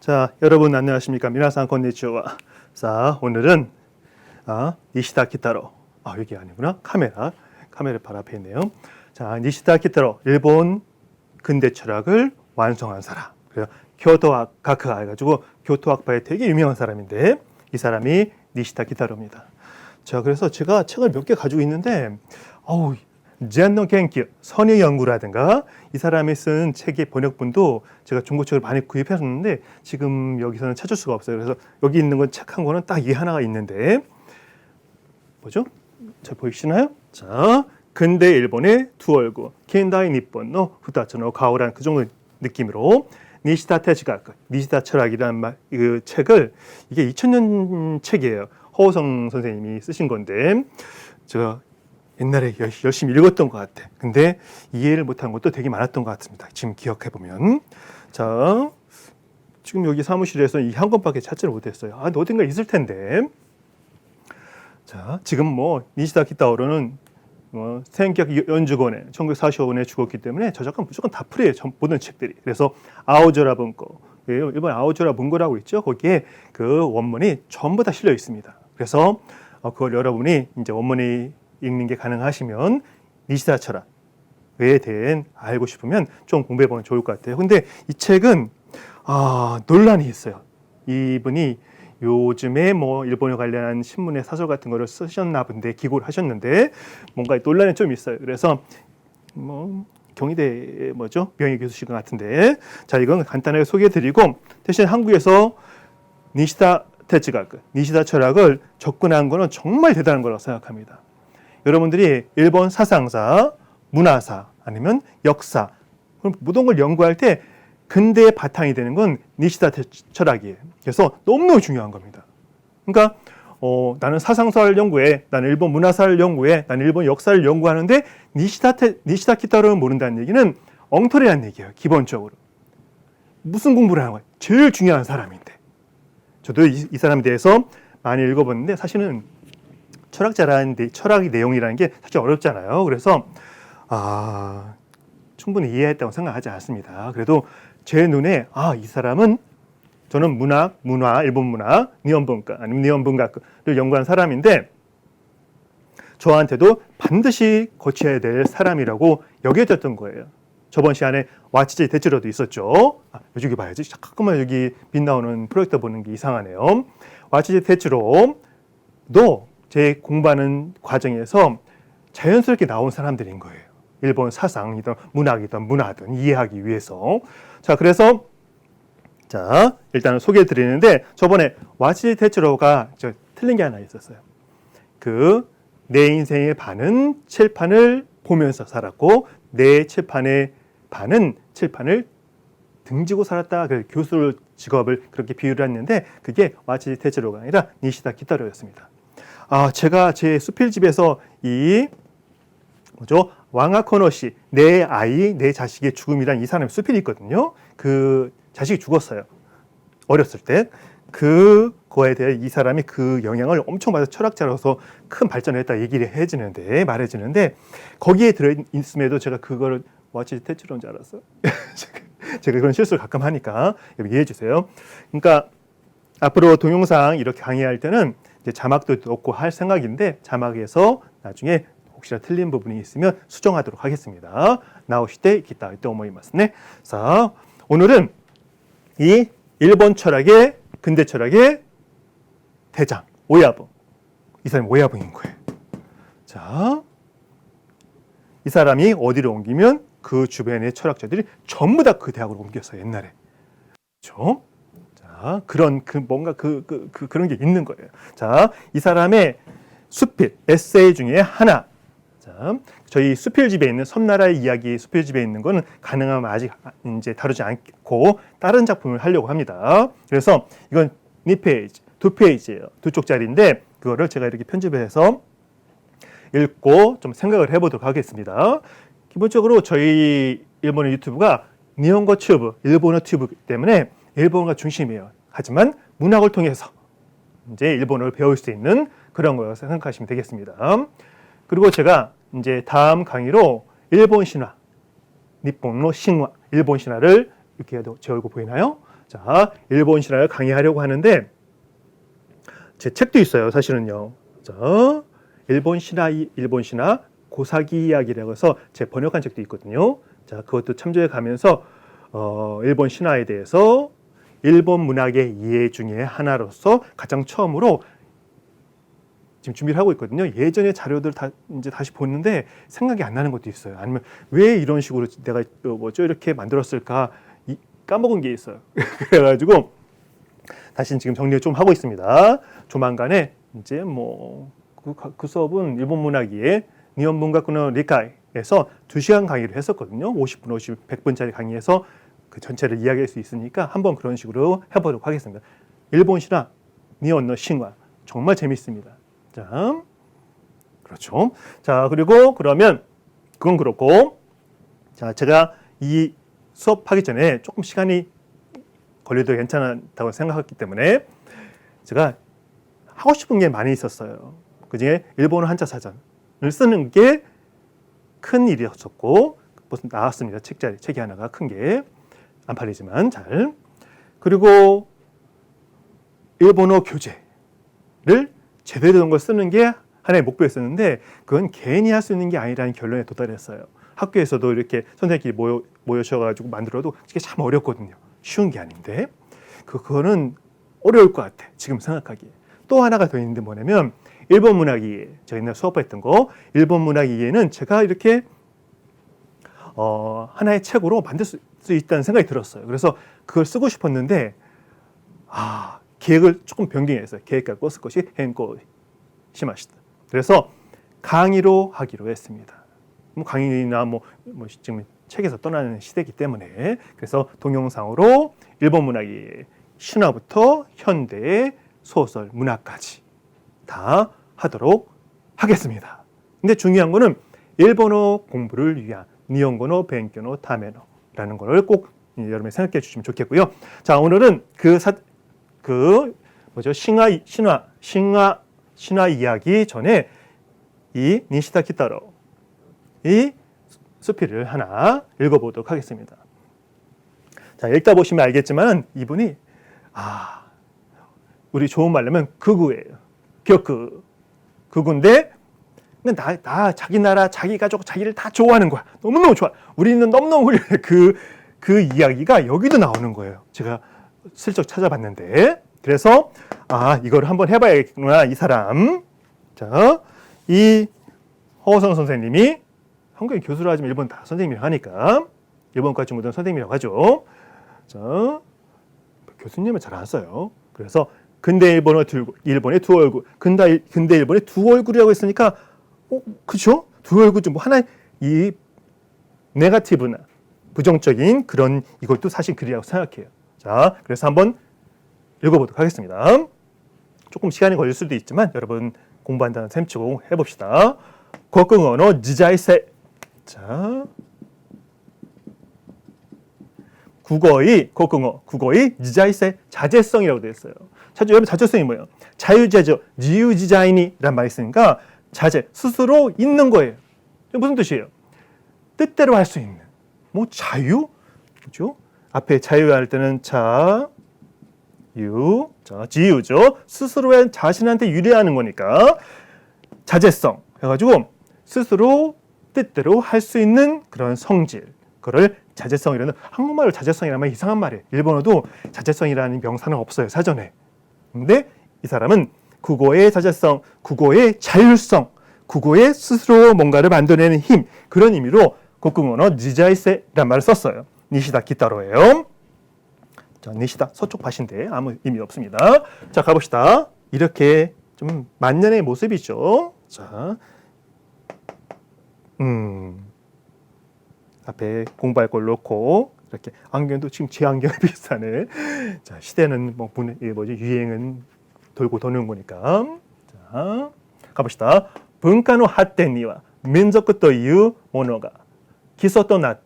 자, 여러분 안녕하십니까? 미나상 konnichiwa. 자, 오늘은 니시다 키타로. 여기 아니구나. 카메라 바로 앞에 있네요. 자, 니시다 키타로 일본 근대 철학을 완성한 사람. 그래서 교토학 가크가 해가지고 교토학파에 되게 유명한 사람인데 이 사람이 니시다 키타로입니다. 자, 그래서 제가 책을 몇 개 가지고 있는데 젠노 겐큐, 선의 연구라든가 이 사람이 쓴 책의 번역본도 제가 중고책을 많이 구입했었는데 지금 여기서는 찾을 수가 없어요. 그래서 여기 있는 건 책 한 권은 딱 이 하나가 있는데 뭐죠? 잘 보이시나요? 자, 근대 일본의 두 얼굴, 켄다이 니폰의 후타츠노 가오라는 그 정도 느낌으로 니시다 테지각, 니시다 철학이라는 그 책을 이게 2000년 책이에요. 허우성 선생님이 쓰신 건데 제가 옛날에 열심히 읽었던 것 같아. 근데 이해를 못한 것도 되게 많았던 것 같습니다. 지금 기억해보면. 자, 지금 여기 사무실에서 이 한 권밖에 찾지를 못했어요. 어딘가 있을 텐데. 자, 지금 니시다 키타로는 생격연주권에 1945년에 죽었기 때문에 저작권 무조건 다 풀이에요. 모든 책들이. 그래서 아오조라 bun고, 일본 아오조라 bun고라고 있죠. 거기에 그 원문이 전부 다 실려 있습니다. 그래서 그걸 여러분이 이제 원문이 읽는 게 가능하시면 니시다 철학에 대해 알고 싶으면 좀 공부해보면 좋을 것 같아요. 근데 이 책은 논란이 있어요. 이분이 요즘에 일본에 관련한 신문의 사설 같은 거를 쓰셨나 본데 기고를 하셨는데 뭔가 논란이 좀 있어요. 그래서 경희대 명예 교수실 것 같은데 자, 이건 간단하게 소개해드리고 대신 한국에서 니시다 테츠각, 니시다 철학을 접근한 거는 정말 대단한 거라고 생각합니다. 여러분들이 일본 사상사, 문화사 아니면 역사 모든 걸 연구할 때 근대의 바탕이 되는 건 니시다 철학이에요. 그래서 너무너무 중요한 겁니다. 그러니까 나는 사상사를 연구해, 나는 일본 문화사를 연구해, 나는 일본 역사를 연구하는데 니시다 키타로를 모른다는 얘기는 엉터리라는 얘기예요. 기본적으로. 무슨 공부를 하는 거예요? 제일 중요한 사람인데. 저도 이 사람에 대해서 많이 읽어봤는데 사실은 철학자라는데 철학의 내용이라는 게 사실 어렵잖아요. 그래서 충분히 이해했다고 생각하지 않습니다. 그래도 제 눈에 이 사람은 저는 문화, 일본 문화, 니혼분과 아니면 니혼분과를 연구한 사람인데 저한테도 반드시 거쳐야 될 사람이라고 여겨졌던 거예요. 저번 시간에 와치지 대치로도 있었죠. 여기 봐야지. 잠깐만 여기 빛 나오는 프로젝터 보는 게 이상하네요. 와치지 대치로도 제 공부하는 과정에서 자연스럽게 나온 사람들인 거예요. 일본 사상이든 문학이든 문화든 이해하기 위해서. 자, 그래서 일단은 소개해 드리는데 저번에 와치지 테츠로가 틀린 게 하나 있었어요. 내 인생의 반은 칠판을 보면서 살았고 내 칠판의 반은 칠판을 등지고 살았다. 그 교수 직업을 그렇게 비유를 했는데 그게 와치지 테츠로가 아니라 니시다 키타로였습니다. 제가 제 수필집에서 왕아코노 씨, 내 아이, 내 자식의 죽음이란 이 사람의 수필이 있거든요. 그 자식이 죽었어요. 어렸을 때. 그거에 대해 이 사람이 그 영향을 엄청 받아서 철학자로서 큰 발전을 했다 얘기를 말해지는데 거기에 들어있음에도 제가 그거를 와치지 테츠로인 줄 알았어요. 제가 그런 실수를 가끔 하니까 이해해 주세요. 그러니까 앞으로 동영상 이렇게 강의할 때는 이제 자막도 넣고 할 생각인데 자막에서 나중에 혹시나 틀린 부분이 있으면 수정하도록 하겠습니다. 나오시때 기타 또 오모이마스네. 자, 오늘은 이 일본 철학의 근대 철학의 대장 오야붕. 이 사람이 오야붕인 거예요. 자, 이 사람이 어디로 옮기면 그 주변의 철학자들이 전부 다 그 대학으로 옮겼어요. 옛날에. 그렇죠? 그런 그런 게 있는 거예요. 자, 이 사람의 수필 에세이 중에 하나. 자, 저희 수필집에 있는 섬나라의 이야기 수필집에 있는 거는 가능하면 아직 이제 다루지 않고 다른 작품을 하려고 합니다. 그래서 이건 2페이지, 2페이지예요. 2쪽짜리인데 그거를 제가 이렇게 편집해서 읽고 좀 생각을 해보도록 하겠습니다. 기본적으로 저희 일본의 유튜브가 니혼고 튜브, 일본어 튜브이기 때문에 일본어가 중심이에요. 하지만 문학을 통해서 이제 일본어를 배울 수 있는 그런 거라고 생각하시면 되겠습니다. 그리고 제가 이제 다음 강의로 일본 신화, 니폰노 신화, 일본 신화를 이렇게 제 얼굴 보이나요? 자, 일본 신화를 강의하려고 하는데 제 책도 있어요, 사실은요. 자, 일본 신화 고사기 이야기라고 해서 제 번역한 책도 있거든요. 자, 그것도 참조해 가면서 일본 신화에 대해서 일본 문학의 이해 중에 하나로서 가장 처음으로 지금 준비를 하고 있거든요. 예전의 자료들 다 이제 다시 보는데 생각이 안 나는 것도 있어요. 아니면 왜 이런 식으로 내가 이렇게 만들었을까 까먹은 게 있어요. 그래가지고 다시 지금 정리를 좀 하고 있습니다. 조만간에 이제 그 수업은 일본 문학의 니혼 문가쿠노 리카이에서 2시간 강의를 했었거든요. 50분, 100분짜리 강의에서 그 전체를 이야기할 수 있으니까 한번 그런 식으로 해보도록 하겠습니다. 일본 신화, 니혼의 신화 정말 재밌습니다. 자, 그렇죠. 자, 그리고 그러면 그건 그렇고, 자, 제가 이 수업하기 전에 조금 시간이 걸려도 괜찮다고 생각했기 때문에 제가 하고 싶은 게 많이 있었어요. 그중에 일본어 한자 사전을 쓰는 게 큰 일이었었고 벌써 나왔습니다. 책이 하나가 큰 게 안 팔리지만 잘. 그리고 일본어 교재를 제대로 된 걸 쓰는 게 하나의 목표였었는데 그건 개인이 할 수 있는 게 아니라는 결론에 도달했어요. 학교에서도 이렇게 선생님끼리 모여셔가지고 만들어도 이게 참 어렵거든요. 쉬운 게 아닌데 그거는 어려울 것 같아. 지금 생각하기에. 또 하나가 더 있는데 뭐냐면 일본 문학 이해. 제가 옛날 수업했던 거 일본 문학 이해는 제가 이렇게 하나의 책으로 만들 수 있다는 생각이 들었어요. 그래서 그걸 쓰고 싶었는데 계획을 조금 변경했어요. 계획과 쓸 것이 henko 시마시다. 그래서 강의로 하기로 했습니다. 강의나 지금 책에서 떠나는 시대이기 때문에 그래서 동영상으로 일본 문학의 신화부터 현대의 소설, 문학까지 다 하도록 하겠습니다. 근데 중요한 거는 일본어 공부를 위한 니혼고노 벤교노 타메노라는 걸 꼭 여러분이 생각해 주시면 좋겠고요. 자, 오늘은 신화 이야기 전에 이 니시다 키타로 이 수필을 하나 읽어보도록 하겠습니다. 자, 읽다 보시면 알겠지만 이분이 우리 좋은 말로 하면 극우예요. 극우인데 나 자기 나라, 자기 가족, 자기를 다 좋아하는 거야. 너무너무 좋아. 우리는 너무너무 훌륭해. 그 이야기가 여기도 나오는 거예요. 제가 슬쩍 찾아봤는데 그래서 이걸 한번 해봐야겠구나 이 사람. 자, 이 허호성 선생님이 한국에 교수를 하지만 일본 다 선생님이라고 하니까 일본과 친구들은 선생님이라고 하죠. 자, 교수님은 잘 안 써요. 그래서 근대 일본의 두 얼굴, 근대 일본의 두 얼굴이라고 했으니까 그렇죠? 두 얼굴 좀 하나 이 네거티브나 부정적인 그런 이것도 사실 글이라고 생각해요. 자, 그래서 한번 읽어보도록 하겠습니다. 조금 시간이 걸릴 수도 있지만 여러분 공부한다는 셈 치고 해봅시다. 국어의 지자이세. 자, 국어의 지자이세, 자제성이라고 되어 있어요. 여러분 자제성이 뭐예요? 자유자재, 지유지자이니란 말이 있으니까 자제, 스스로 있는 거예요. 무슨 뜻이에요? 뜻대로 할 수 있는. 자유? 그죠? 앞에 자유할 때는 지유죠. 스스로 자신한테 유리하는 거니까 자제성 해가지고 스스로 뜻대로 할 수 있는 그런 성질. 그거를 자제성이라는, 한국말로 자제성이라는 말 이상한 말이에요. 일본어도 자제성이라는 명사는 없어요, 사전에. 근데 이 사람은 국어의 자제성, 국어의 자율성, 국어의 스스로 뭔가를 만들어내는 힘, 그런 의미로 국어의 지자이세라는 말을 썼어요. 니시다 키타로예요. 자, 니시다 서쪽 밭인데 아무 의미 없습니다. 자, 가봅시다. 이렇게 좀 만년의 모습이죠. 자, 앞에 공부할 걸 놓고 이렇게 안경도 지금 제 안경에 비슷하네. 자, 시대는 유행은 돌고 도는 거니까. 자, 가봅시다. 문화의 발전과 민족というものが基礎とな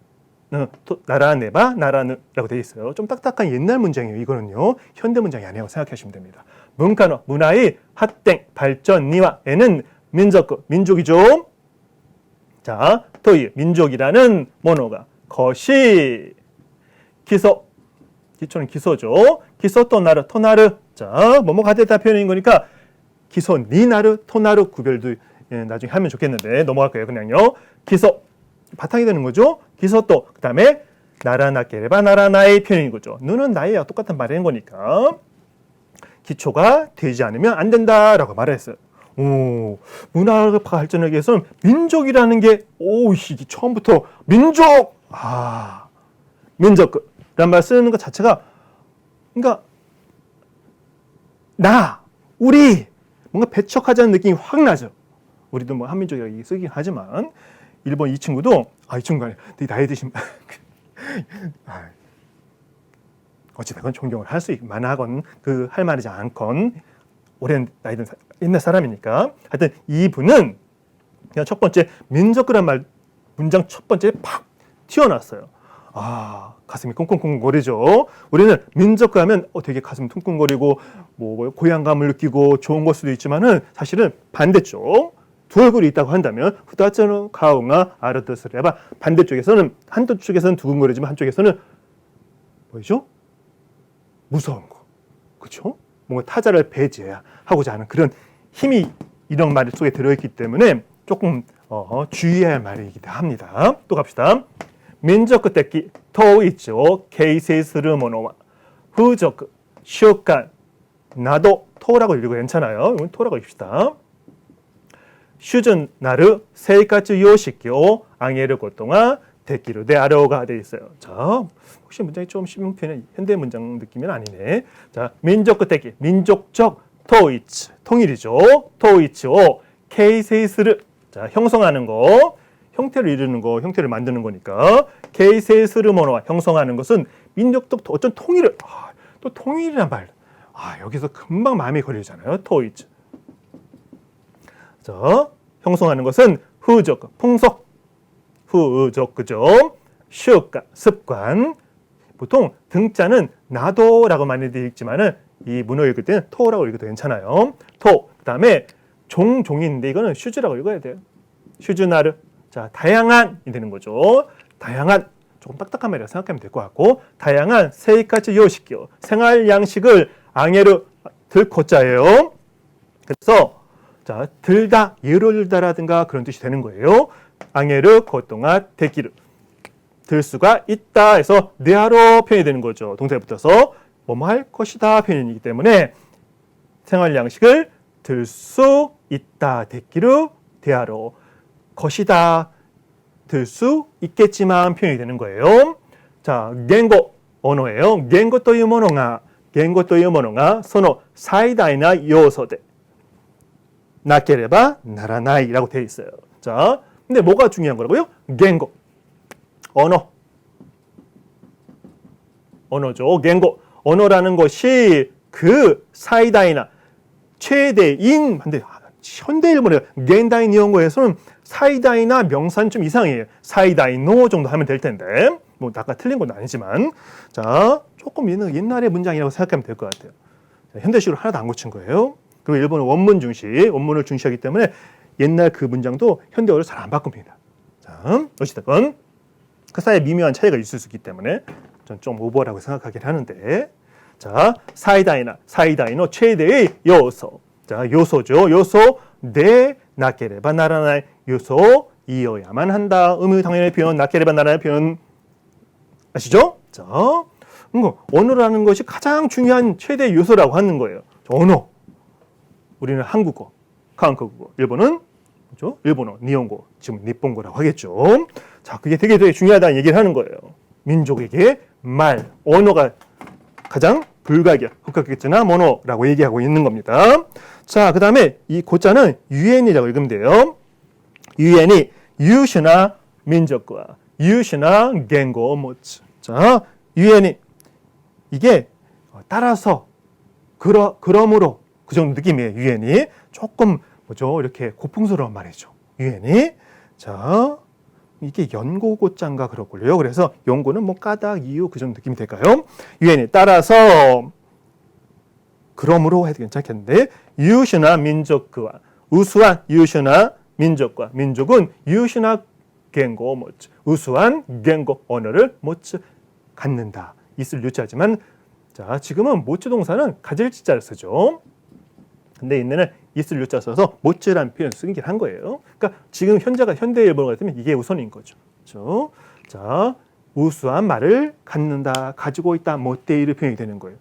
らねばならぬ라고 되어 있어요. 좀 딱딱한 옛날 문장이에요. 이거는요. 현대 문장이 아니라고 생각하시면 됩니다. 문화의 발전에는 민족이죠. 자, 토이 민족이라는 모노가 것이 기소 기초는 기소죠. 기소 토나르, 토나르. 자, 뭐뭐가 되다 표현인 거니까 기소 니나르, 토나르 구별도 나중에 하면 좋겠는데 넘어갈게요. 그냥요. 기소 바탕이 되는 거죠. 기소 또 그다음에 나라나케레바 나라나의 표현인 거죠. 너는 나이와 똑같은 말인 거니까 기초가 되지 않으면 안 된다라고 말했어요. 오, 문화 발전을 위해서는 민족이라는 게 처음부터 민족 민족이란 말 쓰는 것 자체가 그러니까 우리 뭔가 배척하자는 느낌이 확 나죠. 우리도 뭐 한민족이라고 쓰긴 하지만 일본 이 친구도 이 친구가 되게 나이 드신 어찌됐건 존경을 할 수 있만하건 할 말이지 않건 오랜 나이 든 옛날 사람이니까 하여튼 이분은 그냥 첫 번째 민족이란 문장 첫 번째 팍 튀어났어요. 가슴이 쿵쿵쿵거리죠. 우리는 민족과 하면 되게 가슴 쿵쿵거리고 뭐 고향감을 느끼고 좋은 걸 수도 있지만은 사실은 반대쪽 두 얼굴이 있다고 한다면 후다처럼 가웅아 아르드스레바 반대쪽에서는 한쪽에서는 두근거리지만 한쪽에서는 뭐죠? 무서운 거, 그렇죠? 뭔가 타자를 배제하고자 하는 그런 힘이 이런 말 속에 들어있기 때문에 조금 주의해야 할 말이기도 합니다. 또 갑시다. 민족的統一を形成するものは風俗、習慣など토라고 읽어도 괜찮아요. 이건 토라고 읽읍시다. 수준나르 생활 요식을 안게를 것동안 데키르 데 아로가 돼 있어요. 자, 혹시 문장이 좀 쉬운 편에 현대 문장 느낌은 아니네. 자, 민족的 민족적統一 통일이죠. 統一を 形成する 자, 형성하는 거. 형태를 이루는 거, 형태를 만드는 거니까形成する もの와 형성하는 것은 민족적 어떤 통일을 또 통일이란 말 여기서 금방 마음이 걸리잖아요. 토이츠. 자, 형성하는 것은 후적, 풍속, 후적 그죠? 슈가, 습관. 보통 등자는 나도라고 많이 되어 있지만은 이 문어 읽을 때는 토라고 읽어도 괜찮아요. 토. 그다음에 종인데 이거는 슈즈라고 읽어야 돼요. 슈즈나르. 자, 다양한이 되는 거죠. 다양한 조금 딱딱한 말이라고 생각하면 될 것 같고 다양한 세이카츠 요식이요. 생활 양식을 앙해르 들고자예요. 그래서 자, 들다, 예를 들다라든가 그런 뜻이 되는 거예요. 앙해르 그동안 데키르 들 수가 있다 해서 네하로 표현이 되는 거죠. 동사에 붙어서 뭐뭐 할 것이다 표현이기 때문에 생활 양식을 들 수 있다 데키르 대하로 것이다 들 수 있겠지만 표현이 되는 거예요. 자, 겐고 언어예요. 겐고というものがその最大な要素でなければならない라고 되어 있어요. 자, 근데 뭐가 중요한 거라고요? 겐고 언어죠. 겐고 언어라는 것이 그 사이다이나 최대인 근데 현대 일본의 겐다이 니혼고에서는 사이다이나 명사는 좀 이상해요. 사이다이노 정도 하면 될 텐데 뭐 아까 틀린 건 아니지만 자 조금 옛날의 문장이라고 생각하면 될 것 같아요. 자, 현대식으로 하나도 안 고친 거예요. 그리고 일본은 원문을 중시하기 때문에 옛날 그 문장도 현대어를 잘 안 바꿉니다. 자 어찌됐건 그 사이에 미묘한 차이가 있을 수 있기 때문에 전 좀 오버라고 생각하긴 하는데 자 사이다이노 최대의 요소 자 요소죠. 요소 내 나케레바 나라나이 요소 이어야만 한다. 의미 당연히 표현 나케레바 나라나이 표현 아시죠? 자 언어라는 것이 가장 중요한 최대 요소라고 하는 거예요. 언어 우리는 한국어, 한국어, 일본은 그렇죠? 일본어, 니혼고, 지금 니폰고라고 하겠죠. 자, 그게 되게 중요하다는 얘기를 하는 거예요. 민족에게 말, 언어가 가장 불가결, 흑각격자나 모노라고 얘기하고 있는 겁니다. 자, 그 다음에 이 고자는 유엔이라고 읽으면 돼요. 유엔이 유시나 민족과 유시나 겐고 모츠. 자, 유엔이 이게 따라서 그러므로 그 정도 느낌이에요. 유엔이 조금 뭐죠? 이렇게 고풍스러운 말이죠. 유엔이 자 이게 연고고자인가 그렇고요. 그래서 연고는 뭐 까닭 이유 그 정도 느낌이 될까요? 유엔이 따라서 그러므로 해도 괜찮겠는데 유시나 민족과 우수한 유시나 민족과 민족은 유시나 겐고 모츠 우수한 겐고 언어를 모츠 갖는다. 있을 유자지만 자 지금은 모츠 동사는 가질 지자를 쓰죠. 근데 옛날에는 있을 유자 써서 모츠라는 표현 쓰긴 한 거예요. 그러니까 지금 현대 일본어 같으면 이게 우선인 거죠. 그렇죠? 자 우수한 말을 갖는다, 가지고 있다, 못되이를 표현이 되는 거예요.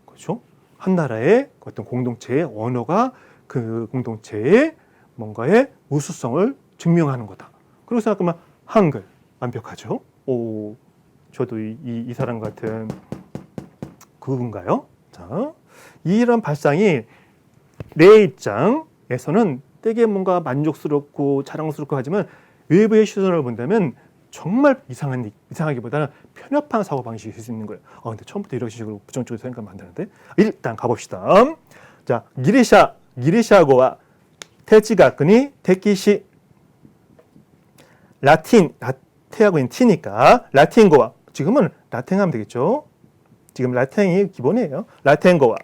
그렇죠? 한 나라의 어떤 공동체의 언어가 그 공동체의 뭔가의 우수성을 증명하는 거다. 그리고 생각하면 한글 완벽하죠. 저도 이 사람 같은 그분가요? 자, 이런 발상이 내 입장에서는 되게 뭔가 만족스럽고 자랑스럽고 하지만 외부의 시선을 본다면 정말 이상하기보다는 편협한 사고 방식이 있을 수 있는 거예요. 근데 처음부터 이런 식으로 부정적으로 생각하면 안 되는데 일단 가봅시다. 자, 기리샤어와 테지가쿠니 테키시 라틴하고 있는 T니까 라틴어와 지금은 라틴하면 되겠죠. 지금 라틴이 기본이에요. 라틴어와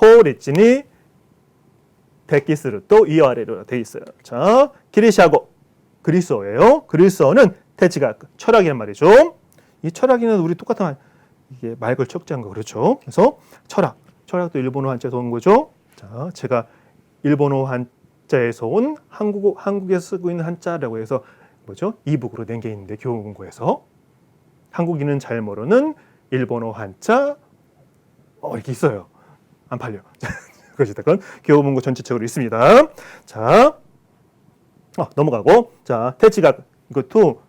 호리치니 테키스를 또 이어아래로 돼 있어요. 자, 기리샤고 그리스어예요. 그리스어는 테지가쿠 철학이란 말이죠. 이 철학이는 우리 똑같은 말, 이게 말걸 척자한 거 그렇죠. 그래서 철학도 일본어 한자에서 온 거죠. 자, 제가 일본어 한자에서 온 한국에서 쓰고 있는 한자라고 해서 뭐죠? 이북으로 낸 게 있는데 교보문고에서 한국인은 잘 모르는 일본어 한자 이렇게 있어요. 안 팔려. 그렇지건 교보문고 전체적으로 있습니다. 자, 넘어가고 자 테지가쿠 이것도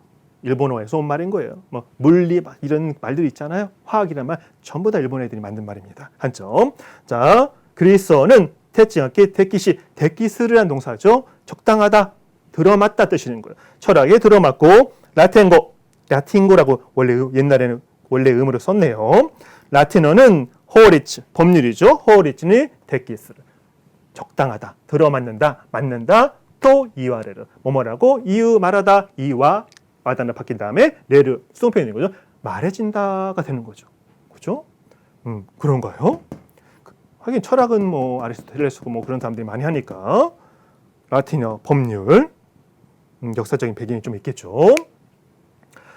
일본어에서 온 말인 거예요. 뭐 물리 이런 말들이 있잖아요. 화학이란 말 전부 다 일본 애들이 만든 말입니다. 한 점. 자 그리스어는 테지가쿠 테키시 테키스르란 동사죠. 적당하다, 들어맞다 뜻이는 거예요. 철학에 들어맞고 라틴어라고 옛날에는 원래 음으로 썼네요. 라틴어는 호리츠 법률이죠. 호리츠니 테키스르 적당하다, 들어맞는다, 맞는다. 또 이와레르 뭐뭐라고 이유 말하다 이와 와다나 바뀐 다음에 레르 수동표현인 거죠. 말해진다가 되는 거죠. 그렇죠? 그런가요? 하긴 철학은 뭐 아리스토텔레스고 뭐 그런 사람들이 많이 하니까 라틴어 법률 역사적인 배경이 좀 있겠죠.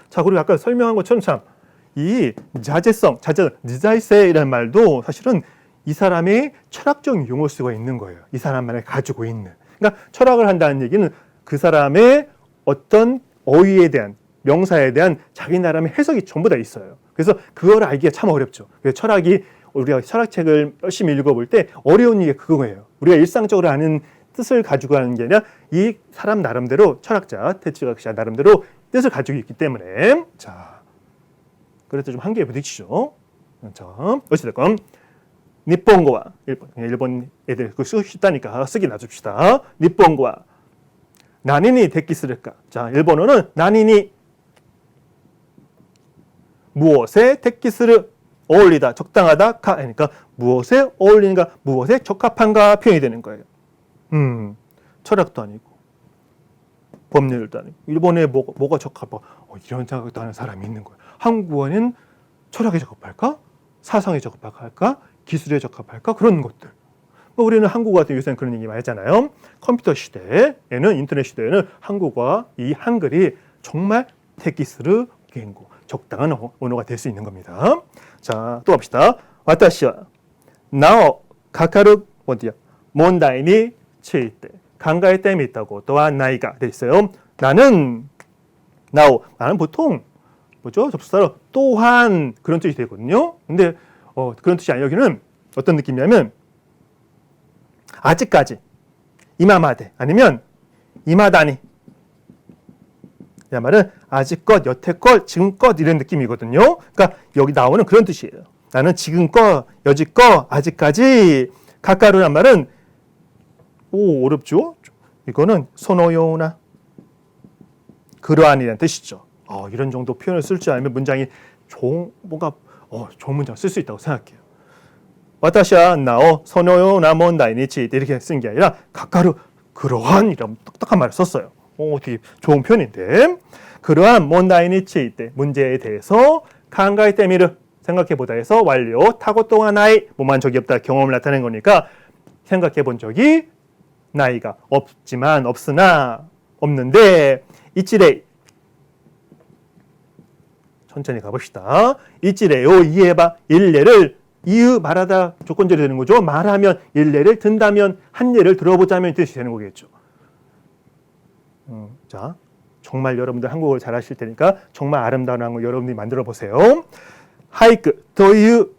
자 그리고 아까 설명한 것처럼 참 이 자제성, 니자이세이라는 말도 사실은 이 사람의 철학적인 용어수가 있는 거예요. 이 사람만을 가지고 있는. 그러니까 철학을 한다는 얘기는 그 사람의 어떤 어휘에 대한 명사에 대한 자기 나름의 해석이 전부 다 있어요. 그래서 그걸 알기가 참 어렵죠. 그래서 철학이 우리가 철학책을 열심히 읽어볼 때 어려운 게 그거예요. 우리가 일상적으로 아는 뜻을 가지고 하는 게 아니라 이 사람 나름대로 철학자 테츠가쿠 나름대로 뜻을 가지고 있기 때문에 자 그래서 좀 한계에 부딪히죠. 자 어찌됐건 니폰고와 일본 애들 그거 쓰기 쉽다니까 쓰기 놔줍시다. 니폰고와 나니니 테키스를까? 자 일본어는 나니니 무엇에 테키스를 어울리다 적당하다 카 그러니까 무엇에 어울리는가 무엇에 적합한가 표현이 되는 거예요. 철학도 아니고 법률도 아니고 일본에 뭐가 적합하 이런 생각도 하는 사람이 있는 거예요. 한국어는 철학에 적합할까? 사상에 적합할까? 기술에 적합할까? 그런 것들. 우리는 한국어 같은 요새는 그런 얘기 많이 하잖아요. 컴퓨터 시대에는 인터넷 시대에는 한국어와 이 한글이 정말 테키스르 겐고 적당한 언어가 될 수 있는 겁니다. 자, 또 갑시다. 와타시와 나오 카카루 몬다이니 치이테 간가에때 있다고 또한 나이가 돼 있어요. 나는 보통 뭐죠? 접수사로 또한 그런 뜻이 되거든요. 근데 그런 뜻이 아니라 여기는 어떤 느낌이냐면 아직까지 이마마데 아니면 이마다니 이 말은 아직껏 여태껏 지금껏 이런 느낌이거든요. 그러니까 여기 나오는 그런 뜻이에요. 나는 지금껏 여지껏 아직까지 가까루란 말은 어렵죠. 이거는 소노요나 그러한이라는 뜻이죠. 이런 정도 표현을 쓸 줄 알면 문장이 좋은 문장 쓸 수 있다고 생각해요. 와타시와 나오 소노요나 몬다이니치 이렇게 쓴 게 아니라 가까루 그러한 이런 똑똑한 말을 썼어요. 되게 좋은 표현인데 그러한 몬다이니치 때 문제에 대해서 간가이 때미르 생각해보다 해서 완료 타고 동안 나이 뭐만 적이 없다 경험을 나타낸 거니까 생각해본 적이 나이가 없으나 없는데 이치레이 천천히 가봅시다. 이찌래요. 이해해봐. 일례를 이유 말하다 조건절이 되는 거죠. 말하면 일례를 든다면 한 예를 들어보자면 뜻이 되는 거겠죠. 자, 정말 여러분들 한국어를 잘하실 테니까 정말 아름다운 한국어 여러분들이 만들어 보세요. 하이크 토유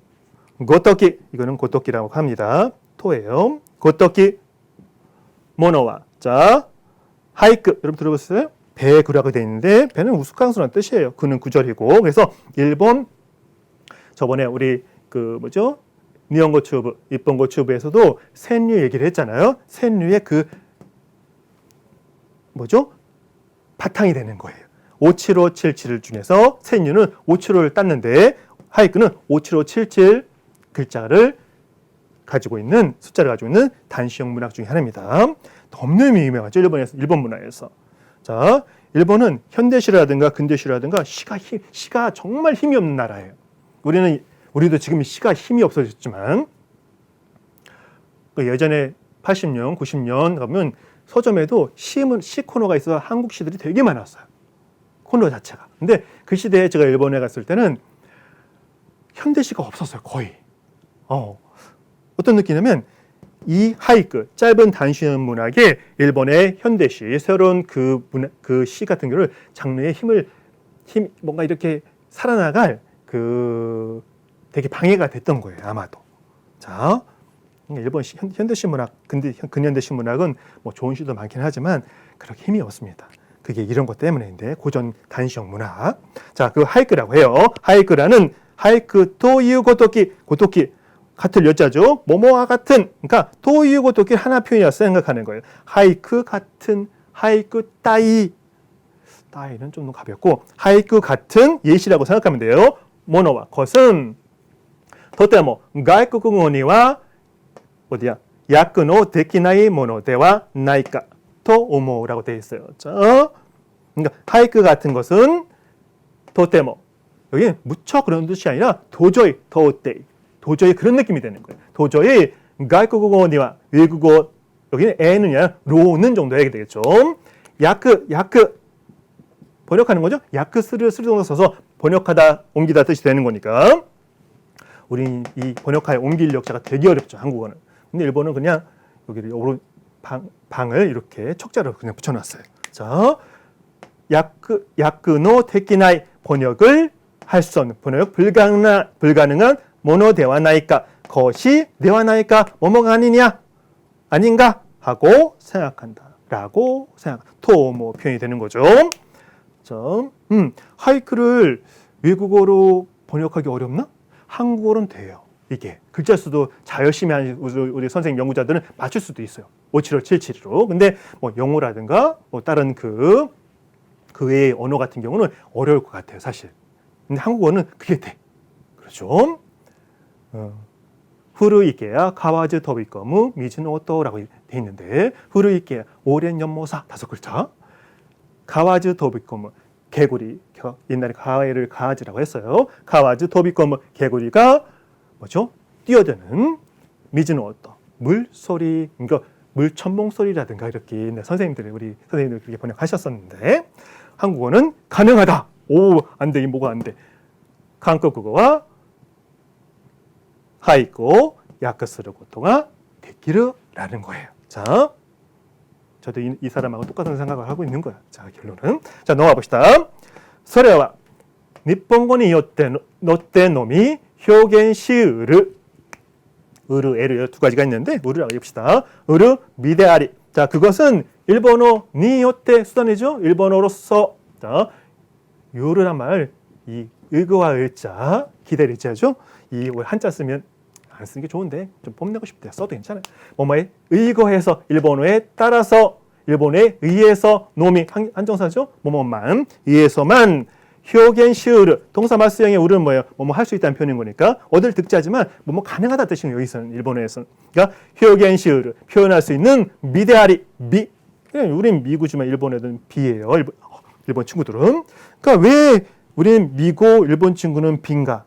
고토키 이거는 고토키라고 합니다. 토예요. 고토키 모노와 자 하이크 여러분 들어보셨어요? 배구라고 되어 있는데 배는 우스꽝스러운 뜻이에요. 그는 구절이고 그래서 일본 저번에 우리 그 뭐죠? 니혼고 튜브, 이쁜고 튜브에서도 센류 얘기를 했잖아요. 센류의 그 뭐죠? 바탕이 되는 거예요. 57577 중에서 센류는 575를 땄는데 하이크는 57577 글자를 가지고 있는 숫자를 가지고 있는 단시형 문학 중에 하나입니다. 너무너무 유명하죠. 일본 문화에서. 자, 일본은 현대시라든가 근대시라든가 시가 정말 힘이 없는 나라예요. 우리도 지금 시가 힘이 없어졌지만 예전에 80년, 90년 가면 서점에도 시 코너가 있어서 한국 시들이 되게 많았어요. 코너 자체가. 근데 그 시대에 제가 일본에 갔을 때는 현대시가 없었어요. 거의. 어떤 느낌이냐면 이 하이크, 짧은 단시형 문학에 일본의 현대시, 새로운 그 시 같은 경우를 장르의 뭔가 이렇게 살아나갈 되게 방해가 됐던 거예요. 아마도. 자, 일본 현대시 문학, 근현대시 문학은 뭐 좋은 시도 많긴 하지만 그렇게 힘이 없습니다. 그게 이런 것 때문인데 고전 단시형 문학. 자, 그 하이크라고 해요. 하이크라는 하이크 토유 고토키 같은 여자죠. 뭐뭐와 같은. 그러니까 토유 고토키 하나 표현이라 생각하는 거예요. 하이크 같은 하이크 따이는 좀 가볍고 하이크 같은 예시라고 생각하면 돼요. 모노와 것은 도테모 가이코쿠고니와 어디야? 야쿠노 데키나이 모노 데와 나이까 토 오모라고 되어 있어요. 자, 그러니까 하이크 같은 것은 도테모 여기 무척 그런 뜻이 아니라 도저히 도저히 그런 느낌이 되는 거예요. 도저히 가이코쿠고니와 외국어 여기는 에는 아니라 로는 정도 해야 되겠죠. 야크 번역하는 거죠. 야크스를 정도 써서 번역하다 옮기다 뜻이 되는 거니까 우리 이 번역하에 옮길 역자가 되게 어렵죠. 한국어는. 근데 일본은 그냥 여기를 방을 이렇게 척자로 그냥 붙여놨어요. 자, 야크노 테키나이 번역을 할 수 없는 번역 불가능한 모노 대와 나이까 것이 대와 나이까 뭐뭐가 아닌가 하고 생각한다라고 토모 표현이 되는 거죠. 자, 하이크를 외국어로 번역하기 어렵나? 한국어로는 돼요. 이게 글자 수도 열심히 하는 우리 선생님 연구자들은 맞출 수도 있어요. 57577로. 근데 뭐 영어라든가 뭐 다른 그 외의 언어 같은 경우는 어려울 것 같아요, 사실. 근데 한국어는 그게 돼. 그렇죠? 후르이케야 가와즈 토비거무 미즈노토라고 돼 있는데 후르이케야 오랜 연모사 5글자. 가와즈 토비거무 개구리 옛날에 가와이를 가와즈라고 했어요. 가와즈 토비거무 개구리가 뭐죠? 뛰어드는 미즈노토 물소리 그러니까 물천봉 소리라든가 이렇게 우리 선생님들이 그렇게 번역하셨었는데 한국어는 가능하다. 오, 안 돼. 이 뭐가 안 돼. 한국어와 하이코 야크스르 고토가 데키르라는 거예요. 자, 저도 이 사람하고 똑같은 생각을 하고 있는 거야. 자, 결론은 자 넘어가 봅시다. 소레와 일본어니 노tte 노미 표현 시으르 에르 두 가지가 있는데 우르라고 해봅시다. 우르 미데아리. 자, 그것은 일본어 니 요때 수단이죠. 일본어로서 자, 요르란 말 이 의거와 의자 기대를 의자죠. 이 한자 쓰면 안 쓰는 게 좋은데 좀 뽐내고 싶대요. 써도 괜찮아요. 뭐뭐에 의거해서 일본어에 따라서 일본에 의해서 노미 한정사죠. 뭐뭐만 의해서만 표현 시으르 동사 마스형의 우르는 뭐예요? 뭐뭐 할 수 있다는 표현인 거니까 어딜 득자지만 뭐뭐 가능하다 뜻이에요. 여기서는 일본어에서는 그러니까 표현 시으르 표현할 수 있는 미대아리 우린 미구지만 일본애들은 비예요. 일본 친구들은 그러니까 왜 우린 미고 일본 친구는 빈가?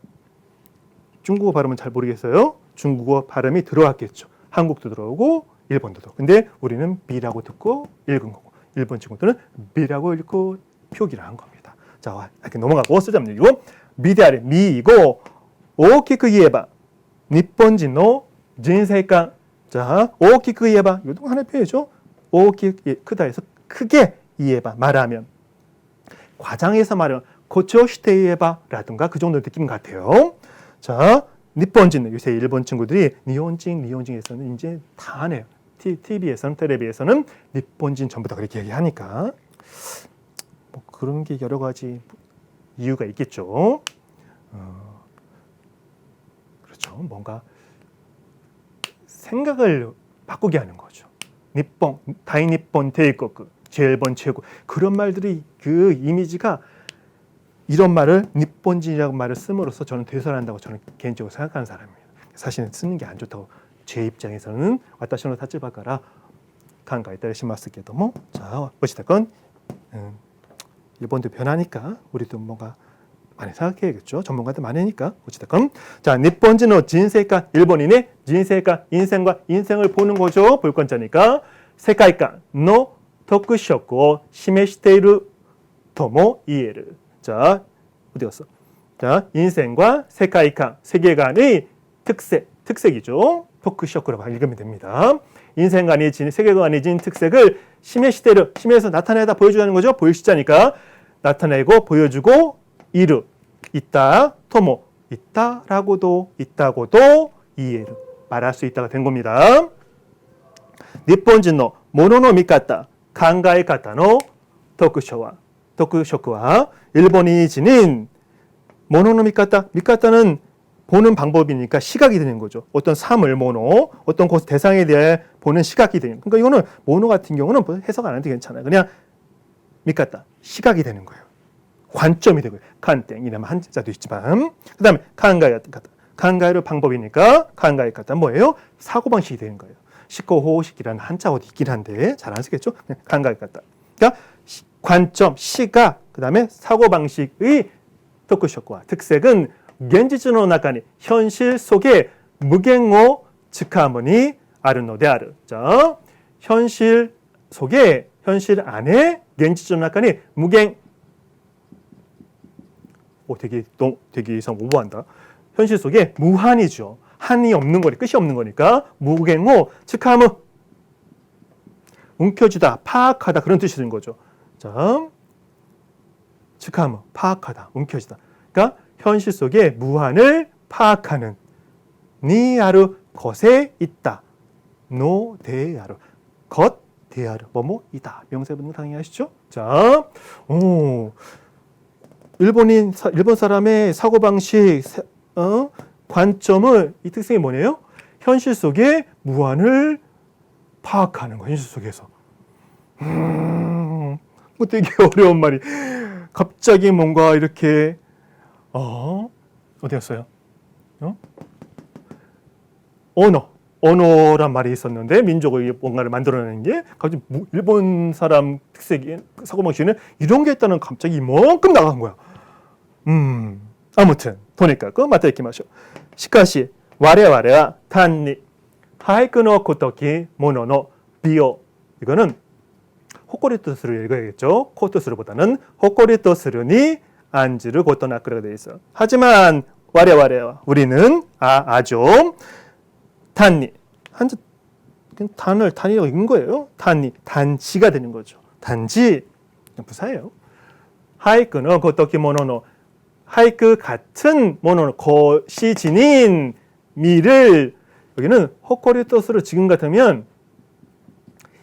중국어 발음은 잘 모르겠어요. 중국어 발음이 들어왔겠죠. 한국도 들어오고 일본도 들어오고. 근데 우리는 비라고 듣고 읽은 거고 일본 친구들은 비라고 읽고 표기를 한 겁니다. 자, 이렇게 넘어가고 쓰자면 이거 미である 미이고 大きく言えば 日本人の人生観 자, 大きく言えば이것도 하나의 표현이죠. 大きく 크다에서 크게 言えば 말하면 과장해서 말하면 誇張して言えば라든가 그 정도 느낌 같아요. 자, 일본진 요새 일본 친구들이 니혼진에서는 이제 다 하네요. TV에서는 텔레비에서는 일본진 전부 다 그렇게 얘기하니까 뭐 그런 게 여러 가지 이유가 있겠죠. 그렇죠. 뭔가 생각을 바꾸게 하는 거죠. 니폰, 다이니폰 대국그 제일본 최고 그런 말들이 그 이미지가 이런 말을 니폰진이라고 말을 씀으로써 저는 되살아난다고 저는 개인적으로 생각하는 사람입니다. 사실은 쓰는 게 안 좋다고 제 입장에서는 와타시노 타츠바카라 간가이따리 시마스게도모 자 어찌됐건 일본도 변하니까 우리도 뭔가 많이 생각해야겠죠. 전문가들 많으니까 어찌됐건 자 니폰진의 진세관 일본인의 진세관 인생과 인생을 보는 거죠. 볼권자니까 세계관の 特色を示しているとも言える. 자, 어디 갔어? 자, 인생과 세계관, 세계관의 특색이죠. 토크쇼크라고 읽으면 됩니다. 인생관이 진, 세계관이 진 특색을 심해시대를 심해서 나타내다 보여주는 거죠. 보여시자니까 나타내고 보여주고 이루 있다, 토모 있다라고도 있다고도 이해를 말할 수 있다가 된 겁니다. 일본인의 모노의 미카타, 考え方の特色は 일본인이 지닌 모노의 미카타는 보는 방법이니까 시각이 되는 거죠. 어떤 삶을 모노, 어떤 대상에 대해 보는 시각이 되는. 그러니까 이거는 모노 같은 경우는 해석 안 해도 괜찮아요. 그냥 미카타, 시각이 되는 거예요. 관점이 되고요. 칸땡이라면 한자도 있지만 그 다음에 간가의 방법이니까 간가의카타 뭐예요? 사고방식이 되는 거예요. 시코호식이라는 한자가 어디 있긴 한데 잘 안 쓰겠죠? 간가의카타. 그러니까 관점, 시각, 그 다음에 사고방식의 토크쇼크와 특색은 현実の中に 현실 속에 무갱をつかむに あるのである. 자, 현실 속에 현실 안에 現実の中に 무갱 되게 이상 오버한다. 현실 속에 무한이죠. 한이 없는 거니 끝이 없는 거니까 무갱を つかむ 움켜쥐다, 파악하다 그런 뜻이 되는 거죠. 자, つかむ 파악하다, 움켜쥐다. 그러니까 현실 속에 무한을 파악하는 니아르 것에 있다. 노 대아르 것 대아르 뭐뭐이다. 명사분들 당연히 아시죠? 자, 일본 사람의 사고방식, 관점을 이 특성이 뭐네요? 현실 속에 무한을 파악하는 거. 현실 속에서. 뭐 되게 어려운 말이. 갑자기 뭔가 이렇게 어디였어요? 언어란 말이 있었는데 민족의 뭔가를 만들어내는 게 갑자기 일본 사람 특색이 사고방식에는 이런 게 있다는 갑자기 이만큼 나간 거야. 아무튼 보니까 그 맞다 이키마쇼. しかし我々は単に俳句のごときものの美を 이거는 호코리토스를 읽어야겠죠. 코토스르보다는 호코리토스르니 안지를 고토나크라고 되어 있어. 하지만 우리는 아주 단니 한자 단이라고 읽은 거예요. 단지가 되는 거죠. 단지 부사예요. 하이크는 고토키 모노노 하이크 같은 모노노 것이 지닌 미를 여기는 호코리토스를 지금 같으면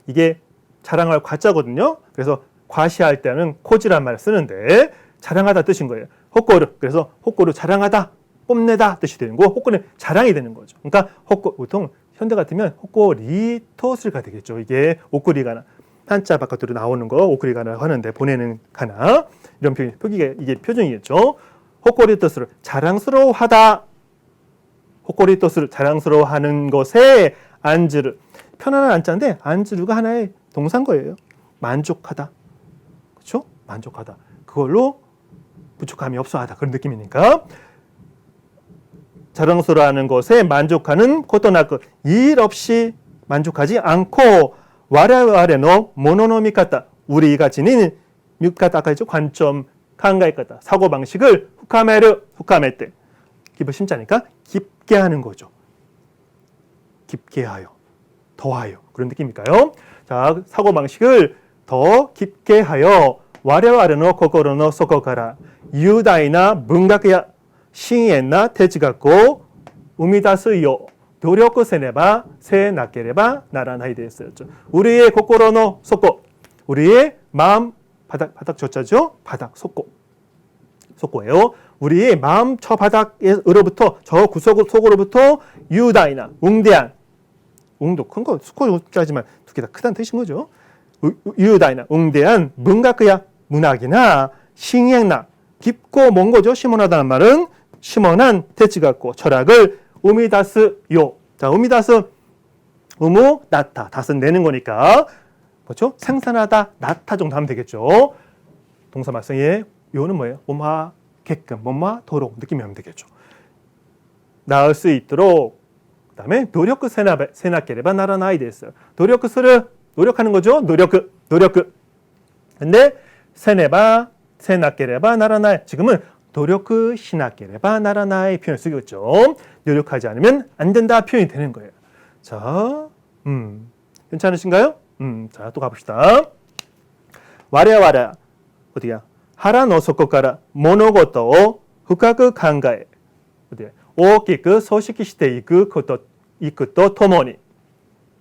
이게 자랑할 과자거든요. 그래서 과시할 때는 코지란 말을 쓰는데 자랑하다 뜻인 거예요. 호코르. 그래서 호코르 자랑하다, 뽐내다 뜻이 되는 거고 호코는 자랑이 되는 거죠. 그러니까 호코 보통 현대 같으면 호코리토스가 되겠죠. 이게 오쿠리가나 한자 바깥으로 나오는 거 오쿠리가나라고 하는데 보내는 가나 이런 표기가 이게 표준이겠죠. 호코리토스를 자랑스러워하다. 호코리토스를 자랑스러워하는 것에 안즈르 편안한 안자인데 안즈르가 하나의 동사인 거예요. 만족하다. 그렇죠? 만족하다. 그걸로 부족함이 없어하다. 그런 느낌이니까 자랑스러워하는 것에 만족하는 코토나크 일 없이 만족하지 않고 와레와레노 모노노 미카타 우리가 지닌 미카타 아까 했죠? 관점, 강가했다. 사고 방식을 후카메때. 깊이 심자니까 깊게 하는 거죠. 깊게 하여, 더하여 그런 느낌일까요? 자, 사고 방식을 더 깊게 하여 와레와레노 코코로노 소코카라 유다이나 문학야 신예나哲学を 우미다스요 노력せねばせなければならないです. 우리의 코코로노 소코, 우리의 마음 바닥 저자죠? 바닥 소코예요. 우리의 마음 저 바닥으로부터 저 속으로부터 유다이나 웅대한 웅도 큰 거 수코까지만 두 개 다 크다는 뜻인 거죠. 유다이나 웅대한 문학이나 신행나 깊고 먼 거죠. 시몬하다는 말은 시몬한哲学고 철학을 우미다스요. 자, 우미다스 우무 나타 다스는 내는 거니까 그렇죠? 생산하다 나타 정도 하면 되겠죠. 동사 말성의 요는 뭐예요? 뭐뭐하게끔 뭐뭐하도록 느낌이 하면 되겠죠. 나을 수 있도록 그다음에 노력 세나케레바 나라나이 데스. 노력하는 거죠. 노력. 근데 세나케레바 나라나이. 지금은 노력 시나케레바 나라나이 표현을 쓰겠죠. 노력하지 않으면 안 된다 표현이 되는 거예요. 자, 괜찮으신가요? 자, 또 가봅시다. 와랴와랴 어디야? 하라の底から物事を深く考え 大きく組織していくとともに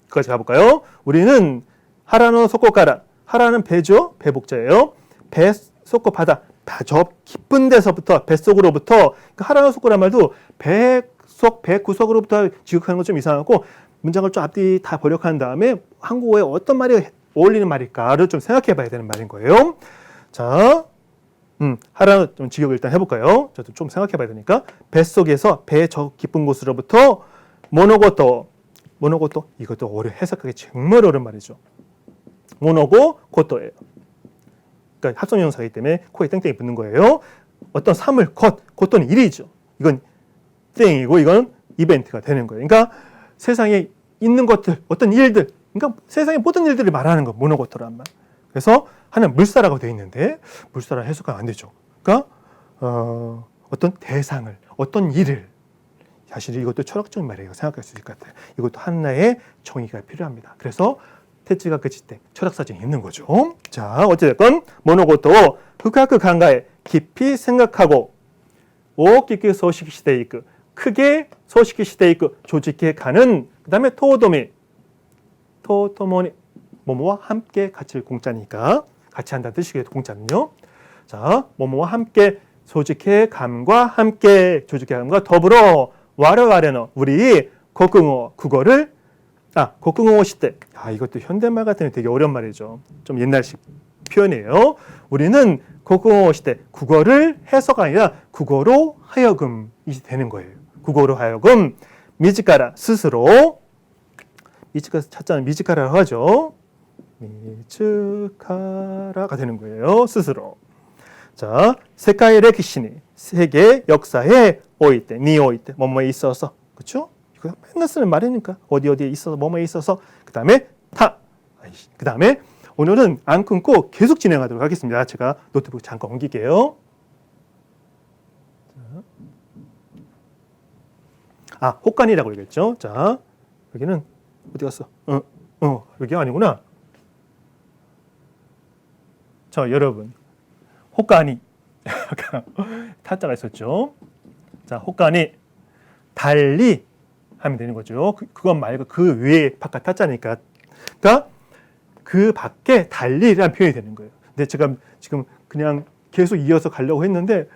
거기까지 가볼까요? 우리는 하라노 소코카라 하라는 배죠? 배복자예요. 배 속고 바다 저 깊은 데서부터 뱃속으로부터 하라노 소코란 말도 배 구석으로부터 지극하는 건 좀 이상하고 문장을 좀 앞뒤 다 번역한 다음에 한국어에 어떤 말이 어울리는 말일까를 좀 생각해 봐야 되는 말인 거예요. 자, 하라는 좀 직역을 일단 해볼까요? 저도 좀 생각해 봐야 되니까 뱃속에서 배 저 깊은 곳으로부터 모노고토 이것도 해석하기 정말 어려운 말이죠. 모노고 고토예요. 그러니까 합성형사이기 때문에 코에 땡땡이 붙는 거예요. 어떤 사물, 고토는 일이죠. 이건 땡이고 이건 이벤트가 되는 거예요. 그러니까 세상에 있는 것들, 어떤 일들, 그러니까 세상의 모든 일들을 말하는 거 모노고토란 말. 그래서 하나는 물사라고 되어 있는데 물사라 해석하면 안 되죠. 그러니까 어떤 대상을, 어떤 일을 사실 이것도 철학적인 말이에요. 생각할 수 있을 것 같아요. 이것도 하나의 정의가 필요합니다. 그래서 테츠가 그칠 때 철학사전이 있는 거죠. 자, 어찌됐건 모노고토 후카쿠 간가에 깊이 생각하고 오키쿠 소식시대 이끄 크게 소식시대 이끄 조직해 가는 그 다음에 토도미 토토모니 뭐뭐와 함께 같이 공짜니까 같이 한다는 뜻이겠죠. 공짜는요. 자, 뭐뭐와 함께 조직해 감과 함께 조직해 감과 더불어 와르와레노 우리 고궁어 국어를 고궁어 시대 이것도 현대말 같으면 되게 어려운 말이죠. 좀 옛날식 표현이에요. 우리는 고궁어 시대 국어를 해서가 아니라 국어로 하여금이 되는 거예요. 국어로 하여금 미지카라 스스로 미지카 찾자는 미지카라라고 하죠. 미즈카라가 되는 거예요. 스스로. 자, 세계의 레키시니 세계 역사에 오이때, 니 오이때, 뭐뭐에 있어서, 그렇죠? 이거 맨날 쓰는 말이니까 어디에 있어서, 뭐뭐에 있어서, 그 다음에 그 다음에 오늘은 안 끊고 계속 진행하도록 하겠습니다. 제가 노트북 잠깐 옮길게요. 혹간이라고 얘기했죠. 자, 여기는 어디 갔어? 여기 아니구나. 자, 여러분, 혹간이 타자가 있었죠. 자, 혹간이 달리 하면 되는 거죠. 그건 말고 그 외에 바깥 타자니까. 그러니까 그 밖에 달리라는 표현이 되는 거예요. 근데 제가 지금 그냥 계속 이어서 가려고 했는데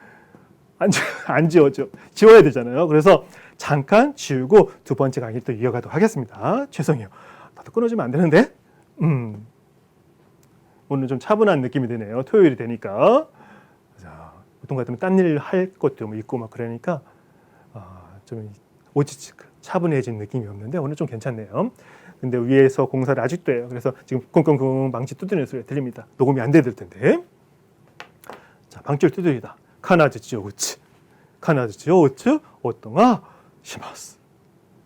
안 지워져. 지워야 되잖아요. 그래서 잠깐 지우고 두 번째 강의 또 이어가도록 하겠습니다. 죄송해요. 나도 끊어지면 안 되는데. 오늘 좀 차분한 느낌이 드네요. 토요일이 되니까. 자, 보통 같으면 딴 일 할 것도 있고 막 그러니까 좀 오지 차분해진 느낌이 없는데 오늘 좀 괜찮네요. 근데 위에서 공사를 아직도 해요. 그래서 지금 쿵쿵쿵 망치 두드리는 소리가 들립니다. 녹음이 안 돼야 될 텐데. 자, 방치를 두드리다. 카나즈치요 우츠. 카나즈치요 우츠. 오똥아 시마스.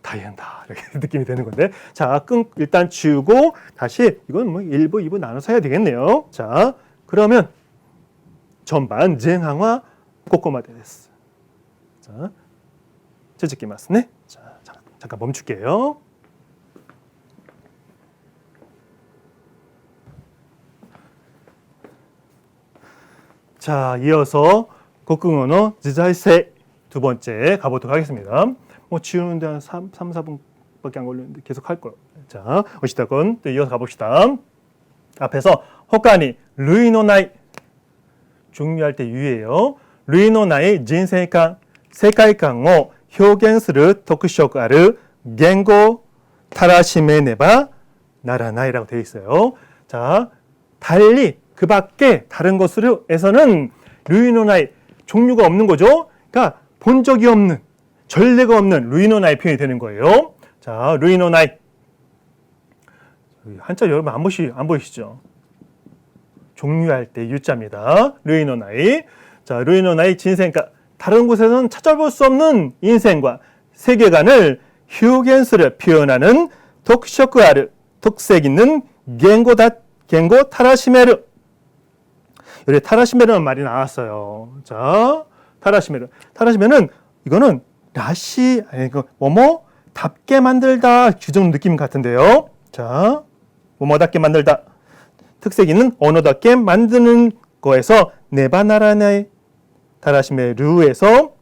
다이한다. 이렇게 느낌이 되는 건데. 자, 일단 지우고 다시 이건 뭐 1부, 2부 나눠서 해야 되겠네요. 자, 그러면 전반 전항화 꼬꼬마데です. 자, 続きますね. 자, 잠깐 멈출게요. 자, 이어서 국궁어의 지자이세 두 번째 가보도록 하겠습니다. 뭐 지우는데 한 4분밖에 안 걸리는데 계속 할 거예요. 자, 어찌됐건 또 이어서 가봅시다. 앞에서 호가니 루이노나이 중요할 때 유예요. 루이노나이 진세관, 세계관을 표현する 特色ある 言語 타라시메네바 나라나이라고 되어 있어요. 자, 달리 그 밖에 다른 것으로에서는 루이노나이 종류가 없는 거죠. 그러니까 본 적이 없는, 전례가 없는 루이노나이 표현이 되는 거예요. 자, 루이노나이. 한자 여러분 안 보이시죠? 종류할 때 유자입니다. 루이노나이. 자, 루이노나이 진생과 다른 곳에서는 찾아볼 수 없는 인생과 세계관을 표현을 표현하는 독특ある 특색 있는言語 타라시메르. 여기 타라시메르는 말이 나왔어요. 자, 타라시메르는 이거는 라시 아니 그 뭐뭐답게 만들다 규정 느낌 같은데요. 자, 뭐뭐답게 만들다. 특색 있는 언어답게 만드는 거에서 네바나라나이 타라시메르에서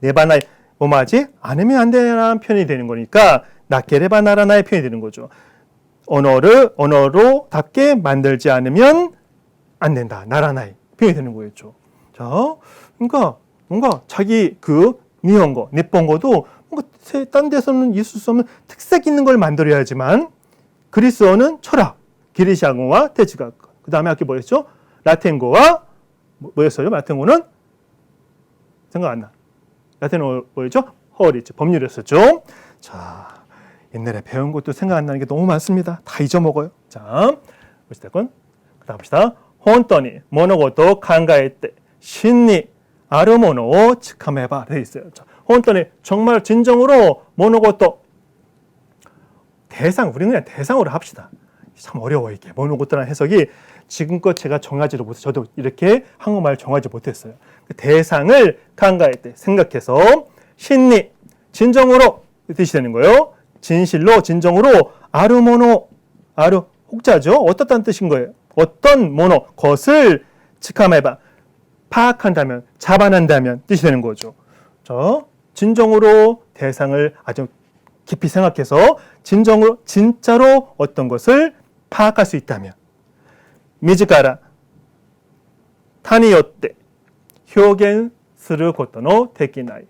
네바나이 뭐하지 않으면 안 되라는 표현이 되는 거니까 나케레바나라나의 표현이 되는 거죠. 언어로 답게 만들지 않으면 안 된다. 나라나이 표현이 되는 거였죠. 자, 그러니까 뭔가 자기 그 일본어도 뭔가 딴 데서는 있을 수 없는 특색 있는 걸 만들어야지만 그리스어는 철학, 기리시아어와 대지각, 그 다음에 아까 뭐였죠? 라틴어와 뭐였어요? 라틴어는 생각 안 나. 라틴어 뭐였죠? 허리죠. 법률이었었죠. 자, 옛날에 배운 것도 생각 안 나는 게 너무 많습니다. 다 잊어먹어요. 자, 어찌됐건 그다음 봅시다. 本当に物事を考えて真にあるものをつかめば되어 있어요. 자, 本当に 정말 진정으로 物事 대상 우리는 그냥 대상으로 합시다. 참 어려워 이게 物事라는 해석이 지금껏 제가 정하지를 못해서 저도 이렇게 한국말 정하지 못했어요. 대상을 강가할 때 생각해서 신리 진정으로 뜻이 되는 거예요. 진실로 진정으로 아르모노 아르 혹자죠. 어떻다는 뜻인 거예요. 어떤 모노 것을 직함해봐 파악한다면 잡아낸다면 뜻이 되는 거죠. 저 진정으로 대상을 아주 깊이 생각해서 진정으로 진짜로 어떤 것을 파악할 수 있다면 미즈카라 타니요때 표현する ことのできない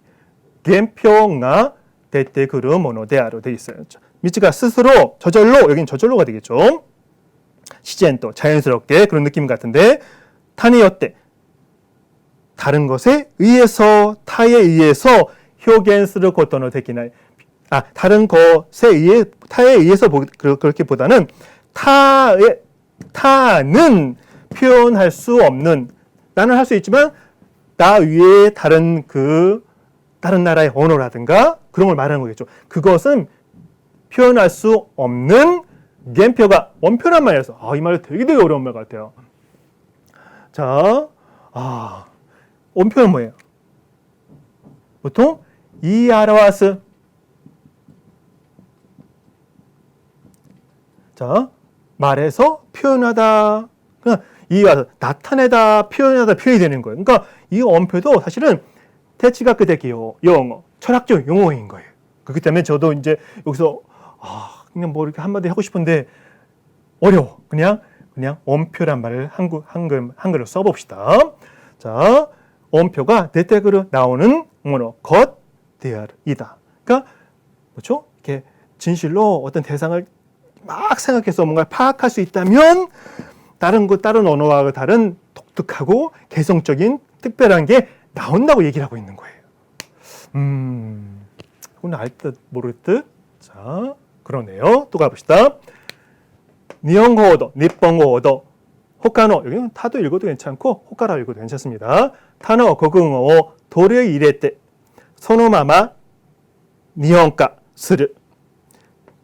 原票が出てくるものである돼 있어요. 미즈가 스스로 저절로 여긴 저절로가 되겠죠. 시젠또 자연스럽게 그런 느낌 같은데 타니요때 다른 것에 의해서 타에 의해서 표현する ことのできない다른 것에 의해 타에 의해서 그렇게 보다는 타는 표현할 수 없는 나는 할 수 있지만 나 위에 다른 나라의 언어라든가 그런 걸 말하는 거겠죠. 그것은 표현할 수 없는 gen표가 원표란 말이어서 이 말 되게 어려운 말 같아요. 자, 원표는 뭐예요? 보통 이아라와스 자, 말해서 표현하다 이와서 나타내다 표현하다 표현이 되는 거예요. 그러니까 이 원표도 사실은 대치각대기 용어 철학적 용어인 거예요. 그렇기 때문에 저도 이제 여기서 그냥 뭐 이렇게 한마디 하고 싶은데 어려워. 그냥 원표란 말을 한글로 써봅시다. 자, 원표가 대택으로 나오는 뭐노 것 대알이다. 그러니까 뭐죠? 이렇게 진실로 어떤 대상을 막 생각해서 뭔가 파악할 수 있다면 다른 언어와 다른 독특하고 개성적인 특별한 게 나온다고 얘기를 하고 있는 거예요. 그건 알 듯 모를 듯. 자, 그러네요. 또 가봅시다. 일본어도 호카노 여기는 타도 읽어도 괜찮고 호카라 읽어도 괜찮습니다. 타노 고궁어 도를 이레때 소노마마 니혼가 스르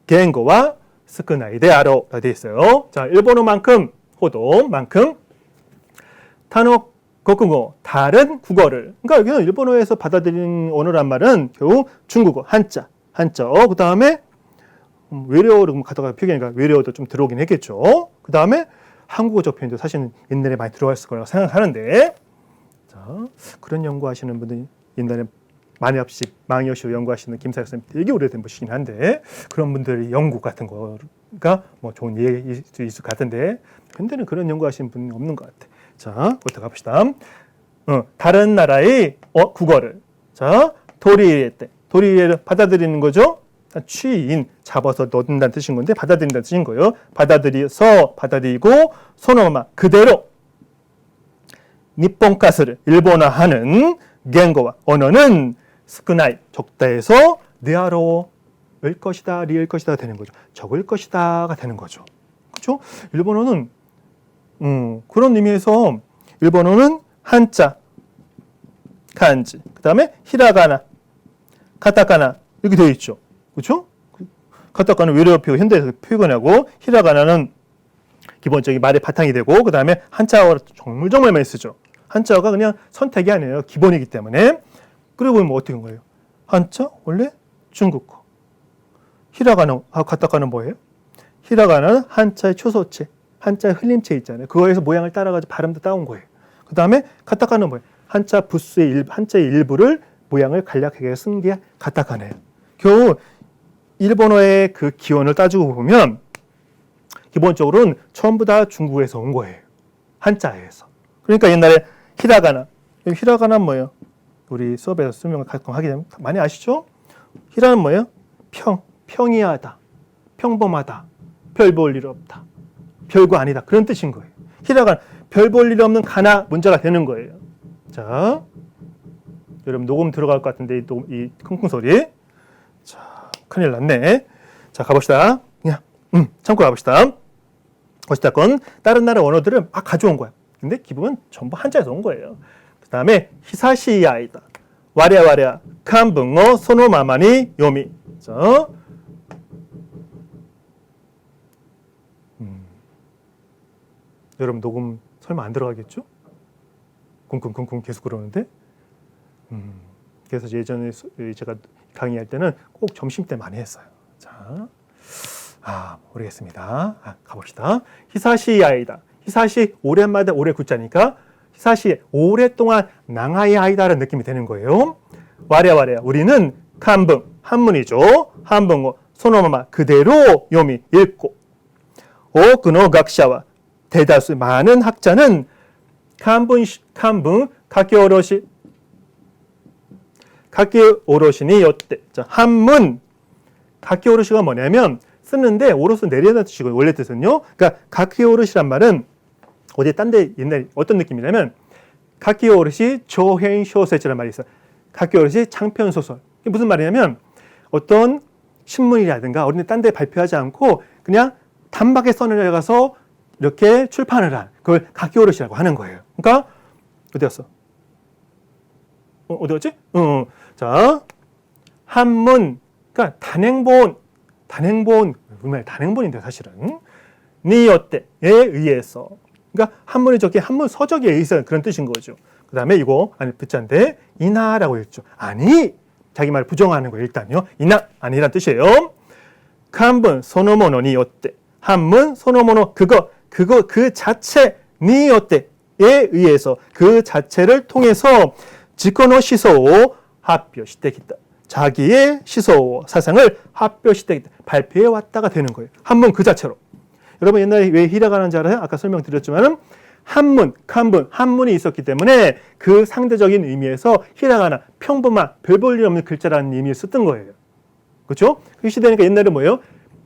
겐고와 스크나이 데 아로가 되어 있어요. 자, 일본어만큼 호도만큼 타노 거꾸로 다른 국어를. 그러니까 여기는 일본어에서 받아들이는 언어란 말은 결국 중국어 한자어. 그 다음에 외래어로 가다가 표현이니까 외래어도 좀 들어오긴 했겠죠. 그 다음에 한국어적 표현도 사실은 옛날에 많이 들어갔을 거라고 생각하는데, 자, 그런 연구하시는 분들이 옛날에 망여시로 연구하시는 김사혁 선생님 되게 오래된 분이긴 한데, 그런 분들의 연구 같은 거가 뭐 좋은 예일 수 있을 것 같은데, 근데는 그런 연구하시는 분이 없는 것 같아. 자, 부터 가봅시다. 다른 나라의 국어를. 자, 도리에를 받아들이는 거죠. 취인, 잡아서 넣는다는 뜻인 건데 받아들인다는 뜻인 거예요. 받아들이고 소노마 그대로 니폰가스를 일본어하는 겐고와 언어는 스쿠나이 적다에서 네아로일 것이다, 리을 것이다 되는 거죠. 적을 것이다가 되는 거죠. 그렇죠? 일본어는 그런 의미에서 일본어는 한자, 간지, 그 다음에 히라가나, 카타카나 이렇게 되어 있죠. 그렇죠? 카타카나는 외래어 표현, 현대에서 표현하고 히라가나는 기본적인 말의 바탕이 되고 그 다음에 한자어를 정말 많이 쓰죠. 한자어가 그냥 선택이 아니에요. 기본이기 때문에. 그리고 뭐 어떻게 한 거예요? 한자 원래 중국어. 히라가나, 카타카나는 뭐예요? 히라가나는 한자의 초소체, 한자의 흘림체 있잖아요. 그거에서 모양을 따라가지고 발음도 따온 거예요. 그 다음에 카타카나는 뭐예요? 한자 부수의 한자의 일부를 모양을 간략하게 쓴 게 카타카나예요. 겨우 일본어의 그 기원을 따지고 보면 기본적으로는 전부 다 중국에서 온 거예요. 한자에서. 그러니까 옛날에 히라가나는 뭐예요? 우리 수업에서 설명을 가끔 하게 되면 많이 아시죠? 히라는 뭐예요? 평이하다, 평범하다, 별 볼 일 없다, 별거 아니다 그런 뜻인 거예요. 히라가나 별 볼 일 없는 가나 문자가 되는 거예요. 자, 여러분 녹음 들어갈 것 같은데 이 쿵쿵 소리. 자, 큰일 났네. 자, 가봅시다. 그냥 참고 가봅시다. 어찌됐건 다른 나라 언어들을 막 가져온 거야. 근데 기본은 전부 한자에서 온 거예요. 그 다음에 히사시아이다, 와랴와랴, 칸붕어, 소노마마니 요미. 자, 여러분 녹음 설마 안 들어가겠죠? 쿵쿵쿵쿵 계속 그러는데. 그래서 예전에 제가 강의할 때는 꼭 점심 때 많이 했어요. 자, 모르겠습니다. 가봅시다. 히사시아이다. 히사시 오랜만에 오래 굿자니까 히사시 오랫동안 낭아이 아이다라는 느낌이 되는 거예요. 와랴와랴 우리는 칸붕 한문이죠. 한붕어 소노마마 그대로 요미 읽고 오크노 각샤와 대다수 많은 학자는 칸붕 가키오로시니 요때. 자, 한문 가키오로시가 뭐냐면 쓰는데 오롯은 내려다 뜻이고 원래 뜻은요. 그러니까 가키오로시란 말은 어디 딴데 옛날 어떤 느낌이냐면 가키오로시 조행 쇼세지라는 말이 있어요. 가키오로시 장편 소설. 이게 무슨 말이냐면 어떤 신문이라든가 어디 딴 데 발표하지 않고 그냥 단박에 써내려가서 이렇게 출판을 한 그걸 가키오로시라고 하는 거예요. 그러니까 어디였어? 어디였지? 자, 한문, 그러니까 단행본, 우리말 단행본인데 사실은 니요때에 의해서, 그러니까 한문이 저기 한문 서적에 의해서 그런 뜻인 거죠. 그 다음에 이거 아니 붙자인데 이나라고 읽죠. 아니, 자기 말 부정하는 거 일단요. 이나 아니란 뜻이에요. 한문 소노모노 니요때, 한문 소노모노 그 자체 니요때에 의해서 그 자체를 통해서 지코노 시소오発表してきた. 자기의 시소 사상을発表してきた. 발표해 왔다가 되는 거예요. 한문 그 자체로. 여러분 옛날에 왜 히라가나인지 알아요? 아까 설명드렸지만은 한문, 칸분, 한문이 있었기 때문에 그 상대적인 의미에서 히라가나, 평범한 별 볼 일 없는 글자라는 의미를 썼던 거예요. 그렇죠? 그 시대니까 옛날에 뭐예요?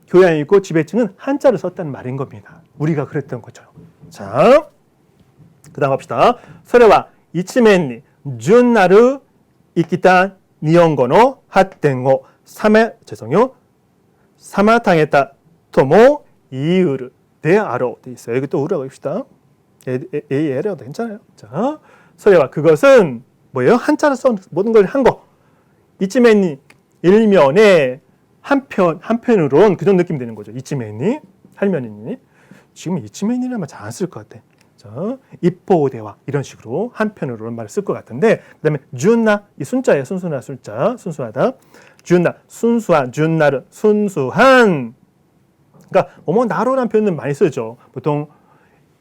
교양이 있고 지배층은 한자를 썼다는 말인 겁니다. 우리가 그랬던 거죠. 자, 그 다음 합시다. 소레와 이치멘니 준나르 이키타 니혼고노 핫텐고 사마당했다 토모 이유르 데아로 돼 있어요. 여기 또 우라고 합시다. 에레어도 괜찮아요. 자, 소레와 그것은 뭐예요? 한자를 써 모든 걸 한 거. 이치멘니 일면에 한편으론 그런 느낌이 되는 거죠. 이치멘니 할머니니 지금 이치멘니라면 잘 안 쓸 것 같아. 자, 이뽀대와 이런 식으로 한편으로 말을 쓸 것 같은데, 그다음에 준나 이 순자예요. 순수나 순자, 순수하다. 준나 순수한, 준나를 순수한. 그러니까 뭐뭐 나로라는 표현은 많이 쓰죠. 보통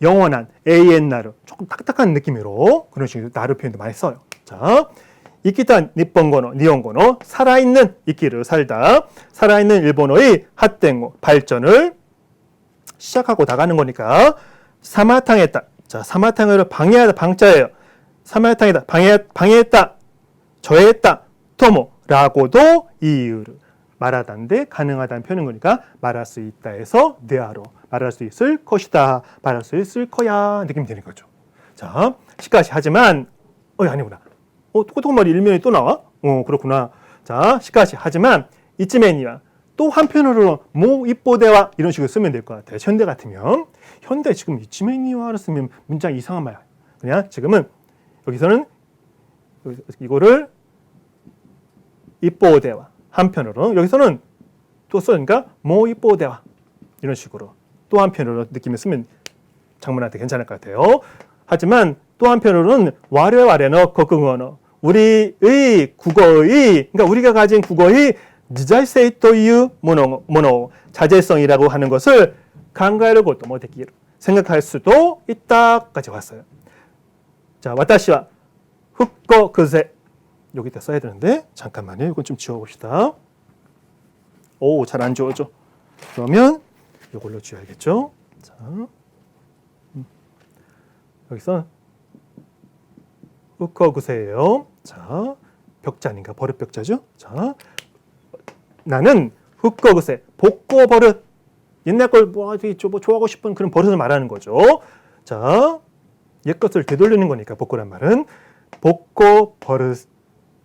영원한 AN나루 조금 딱딱한 느낌으로 그런 식으로 나루 표현도 많이 써요. 자, 이키타 니폰고노, 니혼고노 살아있는 이끼를 살다. 살아있는 일본어의 핫땡고 발전을 시작하고 나가는 거니까 사마탕했다. 자, 사마탕을 방해하다 방자예요. 사마탕했다. 방해했다. 저해했다. 토모라고도 이유를 말하다인데 가능하다는 표현인 거니까 말할 수 있다 해서 네아로 말할 수 있을 것이다. 말할 수 있을 거야. 느낌이 되는 거죠. 자, 시까지 하지만 아니구나. 똑똑한 말이 일면에 또 나와? 그렇구나. 자, 시까지 하지만 이쯤에니와 또 한편으로 모 이뽀대와 이런 식으로 쓰면 될 것 같아요. 현대 같으면 현대 지금 이쯤에니와를 쓰면 문장 이상한 말. 그냥 지금은 여기서는 이거를 이뽀대와 한편으로 여기서는 또 쓰니까 모 이뽀대와 이런 식으로 또 한편으로 느낌을 쓰면 장문한테 괜찮을 것 같아요. 하지만 또 한편으로는 와레와레노 거궁어노 우리의 국어의 그러니까 우리가 가진 국어의 지자이세이 또유 모노 자제성이라고 하는 것을考えることもできる 생각할 수도 있다까지 왔어요. 자, 와타시와 훅거 그세 여기다 써야 되는데 잠깐만요. 이건 좀 지워봅시다. 오, 잘 안 지워져. 그러면 이걸로 지워야겠죠. 자, 여기서 훅거 그세예요. 자, 벽자 아닌가? 버릇 벽자죠. 자, 나는 훅거 그세 복고 버릇 옛날 걸 뭐 좋아하고 싶은 그런 버릇을 말하는 거죠. 자, 옛 것을 되돌리는 거니까 복고란 말은 복고 버릇이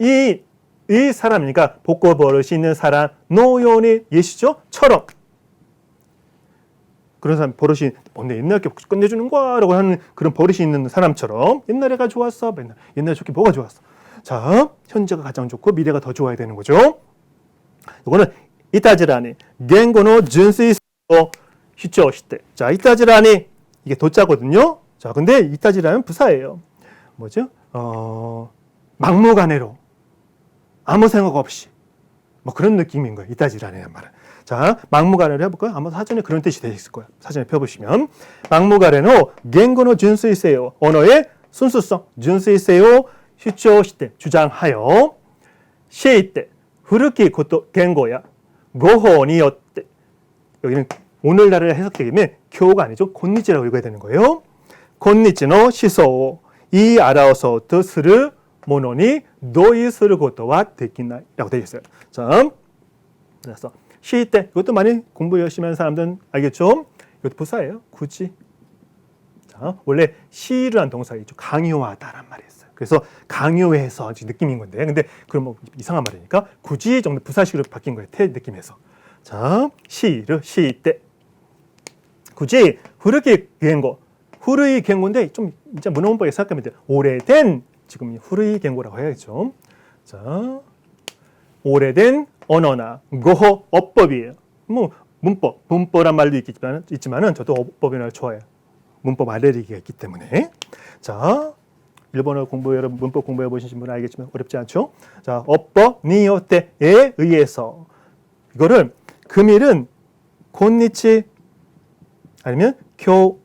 이 사람이니까 복고 버릇이 있는 사람 노요니 예시죠? 처럼 그런 사람 버릇이 뭔데 옛날 게 끝내주는 거야 라고 하는 그런 버릇이 있는 사람처럼 옛날에가 좋았어 맨날 옛날에 좋게 뭐가 좋았어 자 현재가 가장 좋고 미래가 더 좋아야 되는 거죠. 이거는 이타지라니 겐고노 준수이소 히초 시대 자 이타지라니 이게 도자거든요. 자 근데 이타지라는 부사예요. 뭐죠? 막무가내로 아무 생각 없이 뭐 그런 느낌인 거예요. 이타지라는 말은. 자, 막무가내로 해볼까요? 아마 사전에 그런 뜻이 되어 있을 거예요. 사전에 펴보시면 막무가내로 겐고노 준수이세요. 언어의 순수성 준수이세요. 휴초시대 주장하여 시때 후르키 고토 겐고야 고호니요때 여기는 오늘날을 해석되면 교가 아니죠. 곤니치라고 읽어야 되는 거예요. 곤니치노 시소 이 알아서 뜻을 모노니 노이스를 것도와 되기나이라고 되어 있어요. 자, 그래서 시때 이것도 많이 공부 열심히 하는 사람들은 알겠죠? 이것도 부사예요. 굳이. 자, 원래 시를 한 동사가 있죠. 강요하다란 말이 있어요. 그래서 강요해서 느낌인 건데, 근데 그럼 뭐 이상한 말이니까 굳이 정도 부사식으로 바뀐 거예요. 태 느낌에서. 자, 시를 시때 굳이 후르기 겐고 후르이 겐고인데 좀 진짜 문어문법에 생각하면 돼요. 오래된 지금 후르이 겐고라고 해야겠죠. 자, 오래된 언어나 고호 어법이에요. 뭐 문법란 말도 있지만은 저도 어법이나 좋아해요. 문법 알레르기가 있기 때문에. 자, 일본어 여러분 문법 공부해 보신 분은 알겠지만 어렵지 않죠? 자, 어법 니요테에 의해서 이거를 금일은 곤니치 아니면 교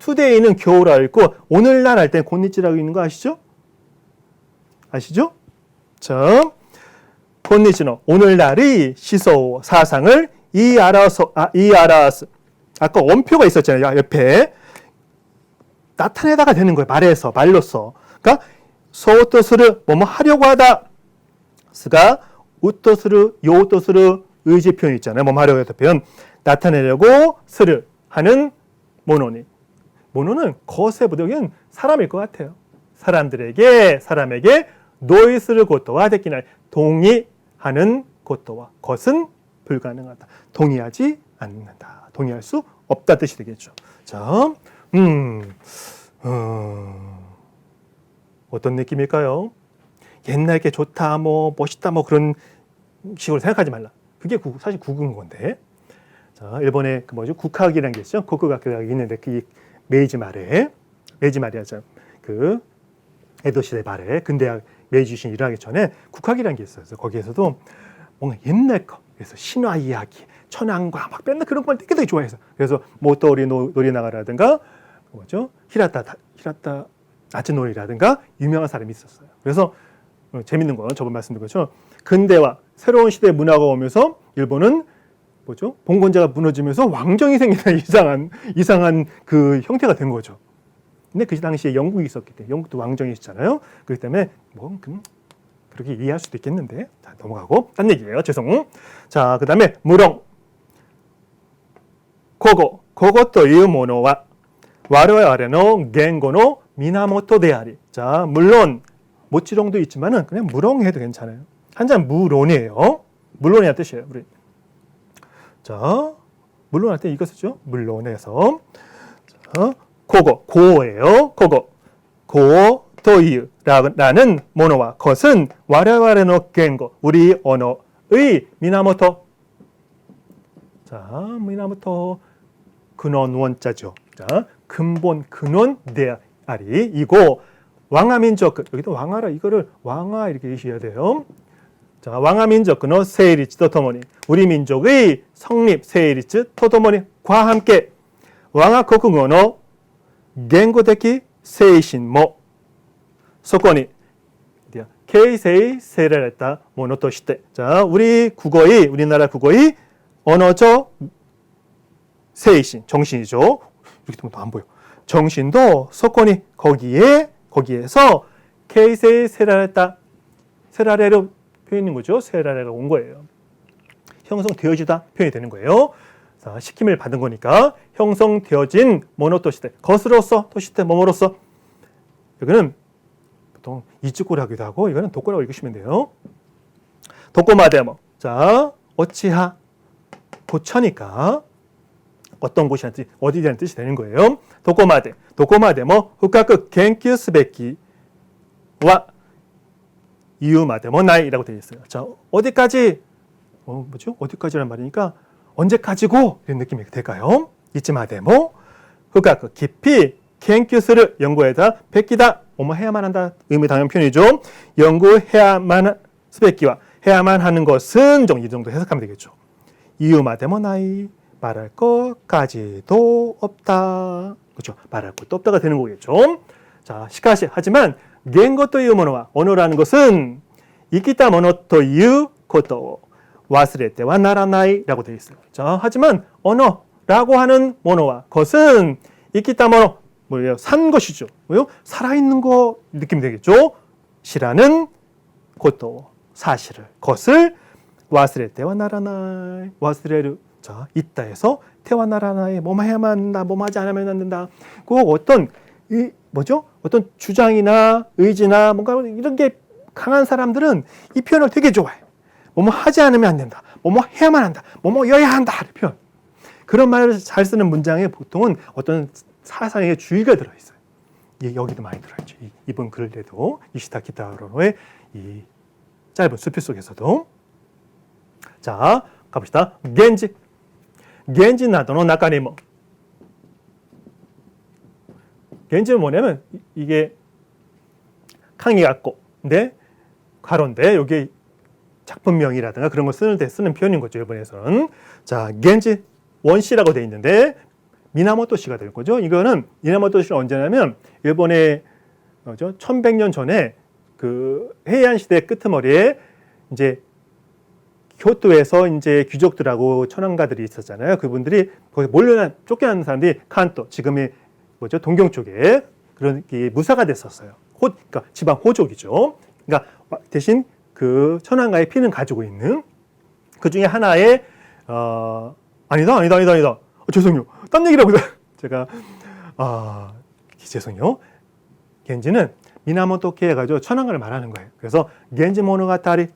투데이는 교우라 읽고 오늘날 할 때 곤니치라고 있는 거 아시죠? 아시죠? 자, 곤니치노 오늘날의 시소 사상을 이 알아서 아까 원표가 있었잖아요. 옆에 나타내다가 되는 거예요. 말로서. 그러니까 소토스를 뭐뭐 하려고 하다. 스가 우토스를 요토스를 의지 표현 있잖아요. 뭐뭐 하려고 하다 표현 나타내려고 스를 하는 모노니. 모노는 거세보다 여기는 사람일 것 같아요. 사람에게 노이스를 고토와 데키나이 동의하는 고토와 것은 불가능하다. 동의하지 않는다. 동의할 수 없다 뜻이 되겠죠. 자, 어떤 느낌일까요? 옛날 게 좋다, 뭐 멋있다, 뭐 그런 식으로 생각하지 말라. 그게 사실 국어인 건데. 자, 일본에 그 국학이라는 게 있죠. 국어학교가 있는데 그 메이지 말이야죠. 그 에도 시대 말에 근대학 메이지 유신 일어나기 전에 국학이라는 게 있어요. 거기에서도 뭔가 옛날 거, 그래서 신화 이야기, 천황과 막 맨날 그런 걸 되게 좋아해서 그래서 모토리 노리나가라든가 뭐죠 히라타 나츠노리라든가 유명한 사람이 있었어요. 그래서 재밌는 건 저번 말씀드린 것처럼 근대화 새로운 시대 문화가 오면서 일본은 뭐죠 봉건제가 무너지면서 왕정이 생기는 이상한 그 형태가 된 거죠. 근데 그 당시에 영국이 있었기 때문에 영국도 왕정이 있었잖아요. 그렇기 때문에 뭐 그렇게 이해할 수도 있겠는데 자, 넘어가고 딴 얘기예요. 죄송. 자, 그다음에 무렁 고고というものは我々の言語の源であり. 자, 물론 모찌롱도 있지만은 그냥 무렁해도 괜찮아요. 한자는 무론이에요. 물론이란 뜻이에요. 우리. 자, 물론 할 때 이거 쓰죠. 물론에서. 자, 고예요. 고という라는 모노와 것은 我々の言語 우리 언어의 미나모토. 자, 미나모토 근원 원자죠. 자, 근본 근원 대아리 이고 왕하민족 여기도 왕하라 이거를 왕하 이렇게 읽으셔야 돼요. 자, 왕하민족의 세일이츠도 토모니 우리 민족의 성립 세일이츠 토토모니과 함께 왕하 국어의 言語的精神もそこに形成せられたものとして 자, 우리나라 국어의 언어적 세이신 정신이죠. 이렇게 보면 안 보여. 정신도 서권이 거기에서 케이세이 세라레다 세라레로 표현인 거죠. 세라레가 온 거예요. 형성되어지다 표현이 되는 거예요. 자, 시킴을 받은 거니까 형성되어진 모노 토시테 것으로서 토시테 뭐뭐로서 여기는 보통 이즈고라 하기도 하고 이거는 도꼬라고 읽으시면 돼요. 도꼬마데모 자 어치하 도처니까 어떤 곳이라는 뜻 어디라는 뜻이 되는 거예요. 도꼬마데모 후카쿠 겐큐 스베키와 이유마데모 나이라고 되어 있어요. 자 어디까지 뭐죠? 어디까지란 말이니까 언제까지고 이런 느낌이 될까요? 이츠마데모 후카쿠 깊이 켄큐스를 연구에다 베끼다 해야만 한다 의미 당연 표현이죠. 연구해야만 스베끼와 해야만 하는 것은 이 정도 해석하면 되겠죠. 이유마데모 나이 말할 것까지도 없다. 그렇죠. 말할 것도 없다가 되는 거겠죠. 자, 시카시 하지만 겐고というものは 언어라는 것은 이키타 모노ということを 忘れてはならない라고 되어 있어요. 자, 하지만 언어라고 하는 모노와 것은 이키타 모노 뭐예요? 산 것이죠. 뭐요? 살아있는 거 느낌이 되겠죠. 시라는 것도 사실을 것을 忘れてはならない 忘れる 자, 있다 해서 태와 나라나에 뭐만 해야만 한다, 뭐만 하지 않으면 안 된다. 꼭 어떤 어떤 주장이나 의지나 뭔가 이런 게 강한 사람들은 이 표현을 되게 좋아해요. 뭐뭐 하지 않으면 안 된다. 뭐뭐 해야만 한다. 뭐뭐여야 한다. 표현. 그런 말을 잘 쓰는 문장에 보통은 어떤 사상의 주의가 들어있어요. 여기도 많이 들어있죠. 이번 글에도 이시타 키타로의 이 짧은 수필 속에서도. 자, 가봅시다. 겐지 나도의 나카니 뭐. 겐지는 뭐냐면 이게 칸이 같고, 근데 가로인데 여기 작품명이라든가 그런 걸 쓰는 데 쓰는 표현인 거죠. 일본에서는. 자, 겐지 원시라고 돼 있는데 미나모토 시가 될 거죠. 이거는 미나모토 시는 언제냐면 일본의 1100년 전에 그 헤이안 시대 끄트머리에 이제 교토에서 이제 귀족들하고 천황가들이 있었잖아요. 그분들이 거기 쫓겨난 사람들이 칸토, 지금의 동경 쪽에 그런 무사가 됐었어요. 그러니까 지방 호족이죠. 그러니까 대신 그 천황가의 피는 가지고 있는 그 중에 하나의 아니다. 죄송해요. 딴 얘기라고 제가 죄송해요. 겐지는 미나모토케 해가지고 천황가를 말하는 거예요. 그래서 겐지 모노가타리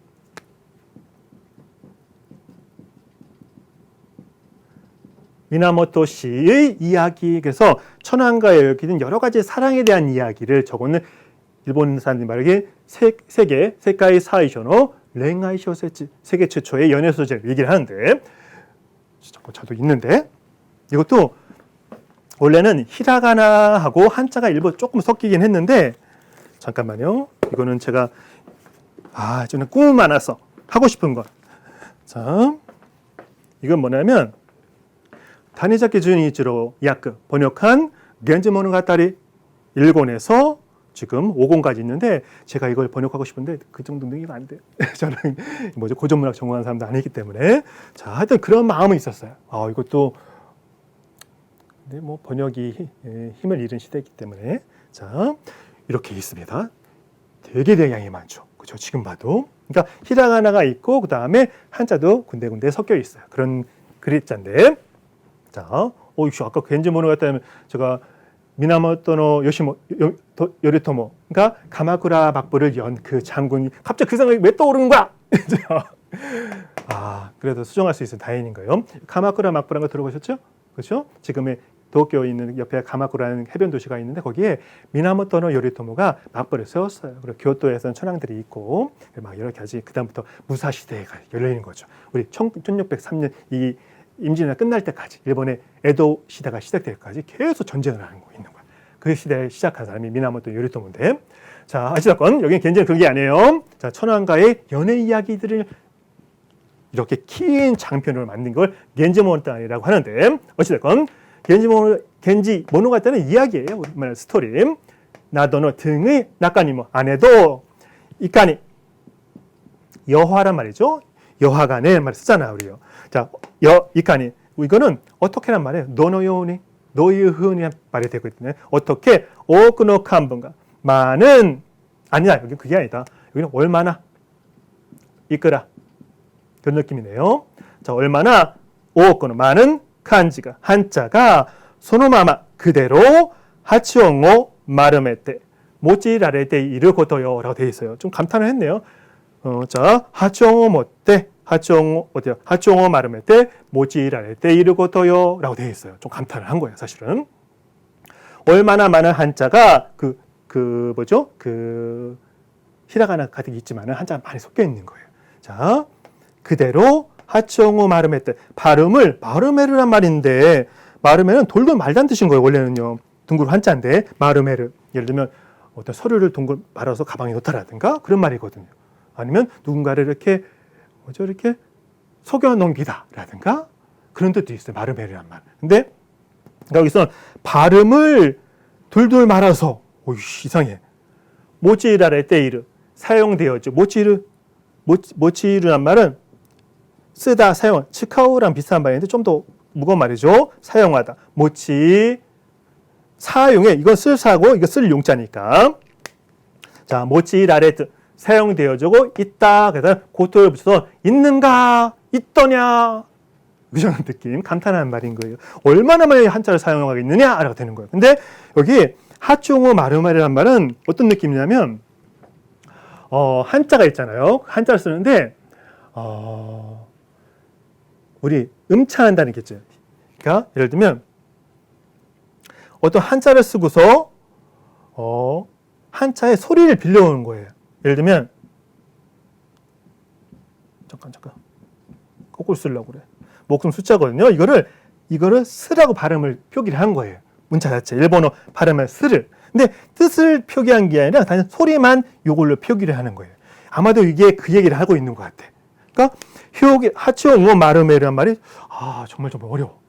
미나모토 씨의 이야기. 그래서 천황가에 얽히는 여러 가지 사랑에 대한 이야기를 적어놓은 일본 사람들이 말하기에 세계의 사이쇼노 랭아이 쇼세치 세계 최초의 연애 소설 얘기를 하는데 저도 있는데 이것도 원래는 히라가나하고 한자가 일부 조금 섞이긴 했는데 잠깐만요. 이거는 제가 저는 꿈이 많아서 하고 싶은 것. 자, 이건 뭐냐면 다니자키 준이치로 야크 번역한 겐지 모노가타리 1권에서 지금 5권까지 있는데 제가 이걸 번역하고 싶은데 그 정도 능력이 안 돼요. 저는 고전문학 전공한 사람도 아니기 때문에 자, 하여튼 그런 마음은 있었어요. 이것도 근데 뭐 번역이 힘을 잃은 시대이기 때문에 자, 이렇게 있습니다. 되게 양이 많죠. 그렇죠? 지금 봐도. 그러니까 히라가나가 있고 그다음에 한자도 군데군데 섞여 있어요. 그런 글자인데 자, 아까 겐지 모노가타리 제가 미나모토노 요리토모가 가마쿠라 막부를 연 그 장군이 갑자기 그 생각이 왜 떠오르는 거야? 그래도 수정할 수 있어서 다행인 거예요. 가마쿠라 막부라는 거 들어보셨죠? 그렇죠? 지금의 도쿄에 있는 옆에 가마쿠라는 해변 도시가 있는데 거기에 미나모토노 요리토모가 막부를 세웠어요. 그리고 교토에서는 천황들이 있고 막 이렇게 하지. 그다음부터 무사 시대가 열리는 거죠. 우리 1603년 이 임진왜란 끝날 때까지 일본의 에도 시대가 시작될 때까지 계속 전쟁을 하는 거 있는 거야. 그 시대에 시작한 사람이 미나모토 요리토모인데 자, 어찌됐건 여기는 굉장히 그런 게 아니에요. 자, 천황과의 연애 이야기들을 이렇게 긴 장편으로 만든 걸 겐지 모노가타리라고 하는데 어찌됐건 겐지 모노가타리는 이야기예요. 우리말 스토리. 나도노 등의 낙가니모 아내도 이까니 여화란 말이죠. 여화간의 말 쓰잖아 우리요. 자, 이까니 이거는 어떻게란 말이에요. 노노요니 노유훈이 말이 되고 있네. 어떻게 오크노 칸분가 많은 아니다. 여기 그게 아니다. 여기는 얼마나 이끄라 그런 느낌이네요. 자, 얼마나 오크노 많은 칸지가 한자가 소노마마 그대로 하치옹오 마르메테 모찌라레테 이르고토요라고 되어 있어요. 좀 감탄을 했네요. 자, 하치옹오 모테 하치옹오 어디요? 하치옹오 마르메테 모찌라레테 이르고토요라고 되어 있어요. 좀 감탄을 한 거예요, 사실은. 얼마나 많은 한자가 뭐죠? 히라가나 가득 있지만은 한자가 많이 섞여 있는 거예요. 자, 그대로 하치옹오 마르메테 발음을 마르메르란 말인데 마르메는 돌돌 말단 뜻인 거예요. 원래는요. 둥글 한자인데 마르메르. 예를 들면 어떤 서류를 둥글 말아서 가방에 넣다라든가 그런 말이거든요. 아니면 누군가를 이렇게 속여 넘기다라든가 그런 뜻도 있어요. 마르메르란 말. 근데 여기서 발음을 돌돌 말아서 이상해. 모찌라레 때이르 사용되었죠. 모찌르란 말은 쓰다, 사용, 치카오랑 비슷한 말인데 좀 더 무거운 말이죠. 사용하다. 모치 사용해. 이건 쓸 사고 이거 쓸 용자니까. 자, 모찌라레트 사용되어지고 있다. 그래서 고토를 붙여서 있는가? 있더냐? 이런 느낌. 감탄하는 말인 거예요. 얼마나 많이 한자를 사용하겠느냐라고 되는 거예요. 근데 여기 하치옹오 마르마리란 말은 어떤 느낌이냐면 한자가 있잖아요. 한자를 쓰는데 우리 음차한다는 게 있죠. 그러니까 예를 들면 어떤 한자를 쓰고서 한자의 소리를 빌려오는 거예요. 예를 들면 잠깐 거꾸로 쓰려고 그래. 목숨 숫자거든요. 이거를 쓰라고 발음을 표기를 한 거예요. 문자 자체 일본어 발음을 쓰를. 근데 뜻을 표기한 게 아니라 단지 소리만 이걸로 표기를 하는 거예요. 아마도 이게 그 얘기를 하고 있는 것 같아. 그러니까 하치옹오 마르메르란 말이 정말 어려워.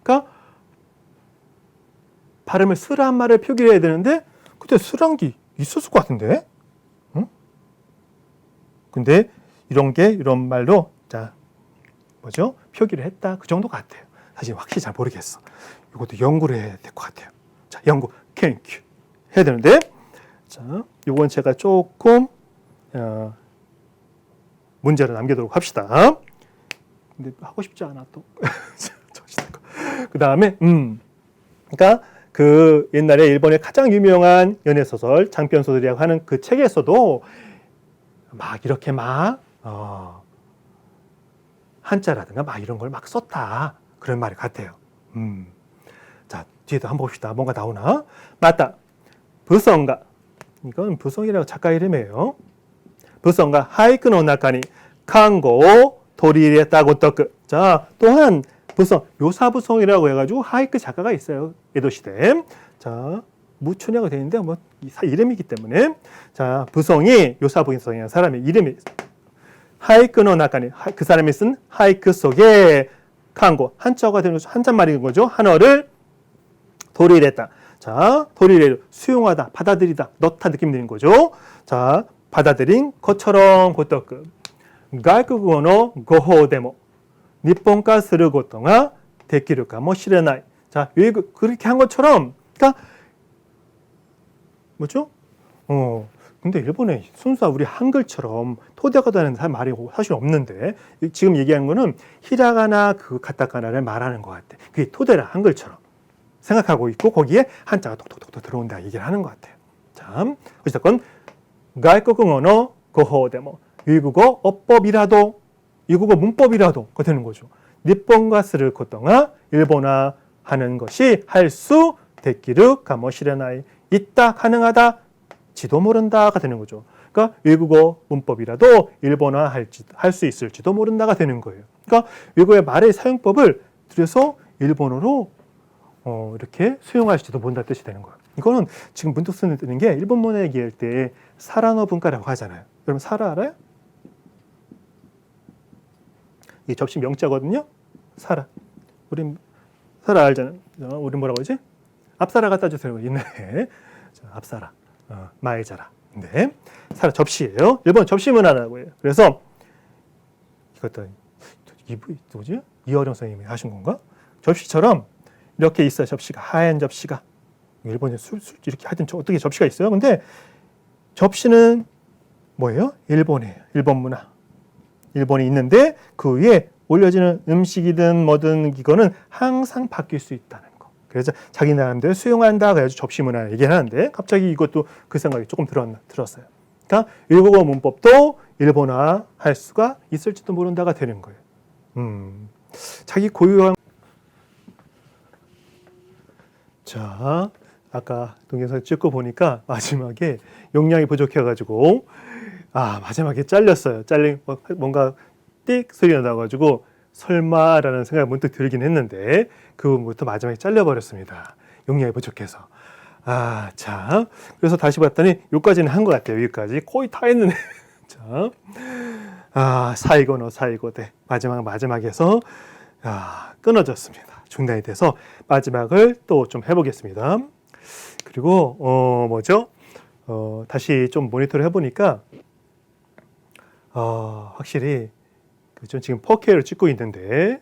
그러니까 발음을 쓰란 말을 표기를 해야 되는데 그때 쓰란 게 있었을 것 같은데, 응? 근데 이런 말로 표기를 했다 그 정도 같아요. 사실 확실히 잘 모르겠어. 이것도 연구를 해야 될 것 같아요. 자, 연구,研究해야 되는데, 자, 이건 제가 조금 문제를 남기도록 합시다. 근데 하고 싶지 않아 또. 그 다음에 그러니까 그 옛날에 일본의 가장 유명한 연애 소설 장편 소설이라고 하는 그 책에서도 이렇게 한자라든가 이런 걸 썼다 그런 말이 같아요. 자, 뒤에도 한번 봅시다. 뭔가 나오나? 맞다. 부성가. 이건 부성이라고 작가 이름이에요. 부성가 하이쿠노 나카니 칸고 도리를 따고 떡. 자, 또한 부성, 요사부성이라고 해가지고 하이크 작가가 있어요. 에도 시대. 자, 무춘이라고 되어 있는데 뭐 이름이기 때문에 자, 부성이 요사부성이라는 사람의 이름이 하이크노 나카니 그 사람이 쓴 하이크 속에 칸고 한자어가 되는 거죠. 한자말인 거죠. 한어를 도리랬다. 자, 도리를 수용하다, 받아들이다, 넣다 느낌 드는 거죠. 자, 받아들인 것처럼 고토크 가이쿠고노 고호데모 니폰가 쓰르 고토가 데키르까 뭐 시레나이. 자, 외국 그렇게 한 것처럼 그러니까 뭐죠? 근데 일본에 순수한 우리 한글처럼 토대가다는 말이 사실 없는데 지금 얘기하는 거는 히라가나 그 가타카나를 말하는 것 같아. 그게 토대라 한글처럼 생각하고 있고 거기에 한자가 톡톡톡 들어온다 얘기를 하는 것 같아요. 자, 어쨌건 가이코쿠고노 고호데모 외국어 어법이라도 외국어 문법이라도가 되는 거죠. 니폰가 쓰를 고토가 일본화 하는 것이 할 수 데키르 가모시레나이 있다 가능하다 지도 모른다가 되는 거죠. 그러니까 외국어 문법이라도 일본화 할 수 있을지도 모른다가 되는 거예요. 그러니까 외국어의 말의 사용법을 들여서 일본어로 이렇게 수용할지도 모른다 뜻이 되는 거예요. 이거는 지금 문득 쓰는 게 일본 문화 얘기할 때 사라노 분과라고 하잖아요. 여러분 사라 알아요? 이 접시 명자거든요. 사라. 우린 사라 알잖아요. 우린 뭐라고 하지? 앞사라 갖다 주세요. 옛날에 앞사라. 마에자라. 네. 사라 접시예요. 일본 접시 문화라고 해요. 그래서 이것도 뭐지? 이어령 선생님이 하신 건가? 접시처럼 이렇게 있어요. 접시가 하얀 접시가 일본에 술 이렇게 하여튼 어떻게 접시가 있어요. 근데 접시는 뭐예요? 일본이에요. 일본 문화. 일본이 있는데 그 위에 올려지는 음식이든 뭐든 이거는 항상 바뀔 수 있다는 거. 그래서 자기 나름대로 수용한다 그래가지고 접시 문화 얘기를 하는데 갑자기 이것도 그 생각이 조금 들었어요. 그러니까 외국어 문법도 일본화 할 수가 있을지도 모른다가 되는 거예요. 자기 고유한 자, 아까 동영상 찍고 보니까 마지막에 용량이 부족해가지고 마지막에 잘렸어요. 잘린 뭔가 띡 소리가 나가지고 설마라는 생각이 문득 들긴 했는데 그 부분부터 마지막에 잘려버렸습니다. 용량이 부족해서. 자, 그래서 다시 봤더니 여기까지는 한 것 같아요. 여기까지 거의 다 했는데. 자, 사이고노 사이고대 마지막에서 끊어졌습니다. 중단이 돼서 마지막을 또 좀 해보겠습니다. 그리고 뭐죠? 다시 좀 모니터를 해보니까 확실히 전 지금 4K를 찍고 있는데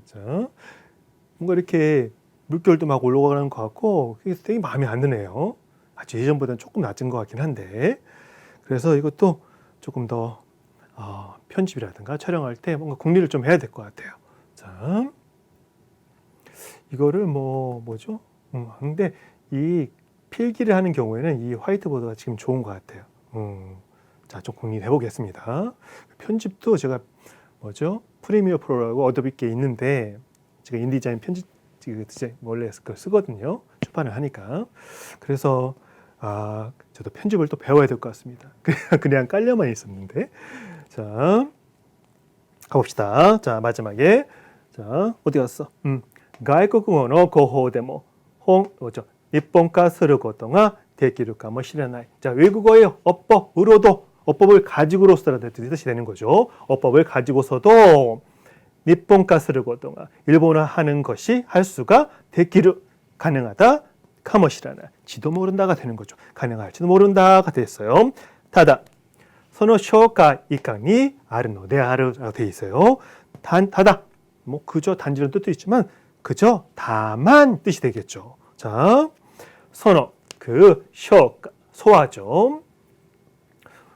자, 뭔가 이렇게 물결도 막 올라가는 것 같고 되게 마음에 안 드네요. 아주 예전보다는 조금 낮은 것 같긴 한데 그래서 이것도 조금 더 편집이라든가 촬영할 때 뭔가 궁리를 좀 해야 될 것 같아요. 자, 이거를 뭐죠? 근데 이 필기를 하는 경우에는 이 화이트보드가 지금 좋은 것 같아요. 자, 좀 궁리를 해보겠습니다. 편집도 제가 뭐죠? 프리미어 프로라고 어도비 게 있는데 제가 인디자인 편집 원래 쓰거든요. 출판을 하니까. 그래서 저도 편집을 또 배워야 될 것 같습니다. 그냥 깔려만 있었는데. 자, 가봅시다. 자, 마지막에 자, 어디 갔어? 가이코쿠고노 고호데모 뭐죠? 일본화することができるかもしれない. 자, 외국어의 어법으로도 어법을 가지고로서라도 뜻이 되는 거죠. 어법을 가지고서도 일본화することが 일본화하는 것이 할 수가 되기를 가능하다. 가모시라나 지도 모른다가 되는 거죠. 가능할지도 모른다가 됐어요. 타다 その評価以下にあるのである라고 돼 있어요. 타다 뭐 그저 단지는 뜻도 있지만 그저 다만 뜻이 되겠죠. 자, 선어 그 효과 소화죠.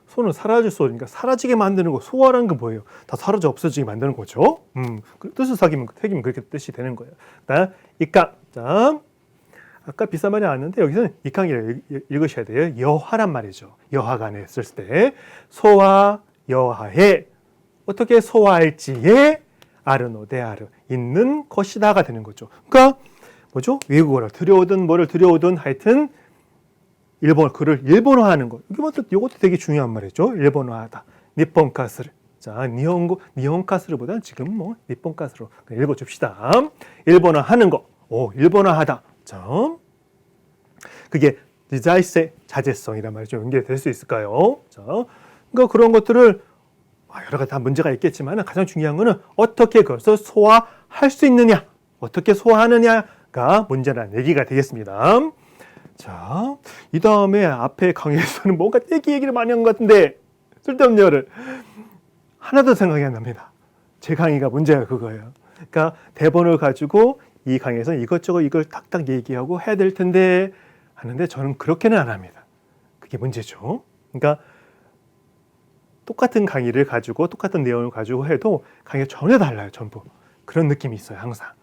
소는 사라질 소니까 사라지게 만드는 거. 소화라는 게 뭐예요? 다 사라져 없어지게 만드는 거죠. 그 뜻을 새기면 그렇게 뜻이 되는 거예요. 그다음 이강. 자, 아까 비싼 말이 나왔는데 여기서는 이강이라고 읽으셔야 돼요. 여화란 말이죠. 여화간에 썼을 때 소화 여화에 어떻게 소화할지에 아르노데 아르 있는 것이다가 되는 거죠. 그러니까 뭐죠? 외국어를 들여오든 뭐를 들여오든 하여튼 글을 일본어하는 것. 이것도 되게 중요한 말이죠. 일본어하다. 니폰카스를 자, 니혼카스르보다는 지금 뭐 니폰카스로 읽어줍시다. 일본어 하는 거. 일본어 하다. 자, 그게 리자이세 자제성이란 말이 좀 연결될 수 있을까요? 자, 그러니까 그런 것들을 여러 가지 다 문제가 있겠지만 가장 중요한 거는 어떻게 그것을 소화할 수 있느냐, 어떻게 소화하느냐가 문제라는 얘기가 되겠습니다. 자, 이 다음에 앞에 강의에서는 뭔가 떼기 얘기를 많이 한 것 같은데 쓸데없는 열을 하나도 생각이 안 납니다. 제 강의가 문제가 그거예요. 그러니까 대본을 가지고 이 강의에서 이것저것 이걸 탁탁 얘기하고 해야 될 텐데 하는데 저는 그렇게는 안 합니다. 그게 문제죠. 그러니까 똑같은 강의를 가지고 똑같은 내용을 가지고 해도 강의가 전혀 달라요. 전부. 그런 느낌이 있어요. 항상.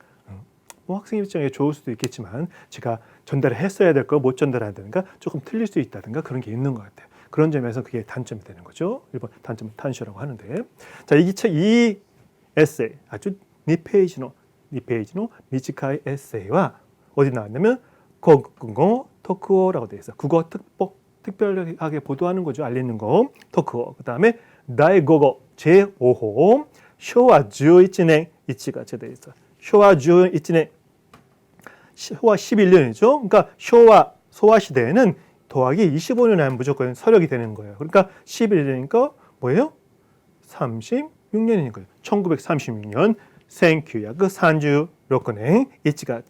뭐 학생 입장에 좋을 수도 있겠지만 제가 전달을 했어야 될 걸 못 전달한다든가 조금 틀릴 수 있다든가 그런 게 있는 것 같아요. 그런 점에서 그게 단점이 되는 거죠. 일본 단점은 탄쇼라고 하는데. 자, 이 에세이 아주 니페이지노 미치카이 에세이와 어디 나왔냐면 국어 토크어라고 되어 있어요. 국어 특별하게 보도하는 거죠. 알리는 거. 토크어. 그 다음에 다이고고 제5호 쇼와 11년 1가 되어 있어요. 쇼와 11년 쇼와 11년이죠. 그러니까 소와 시대에는 더하기 25년 하면 무조건 서력이 되는 거예요. 그러니까 11년이니까 뭐예요? 36년인 거예요. 1936년 생규약 36年 1가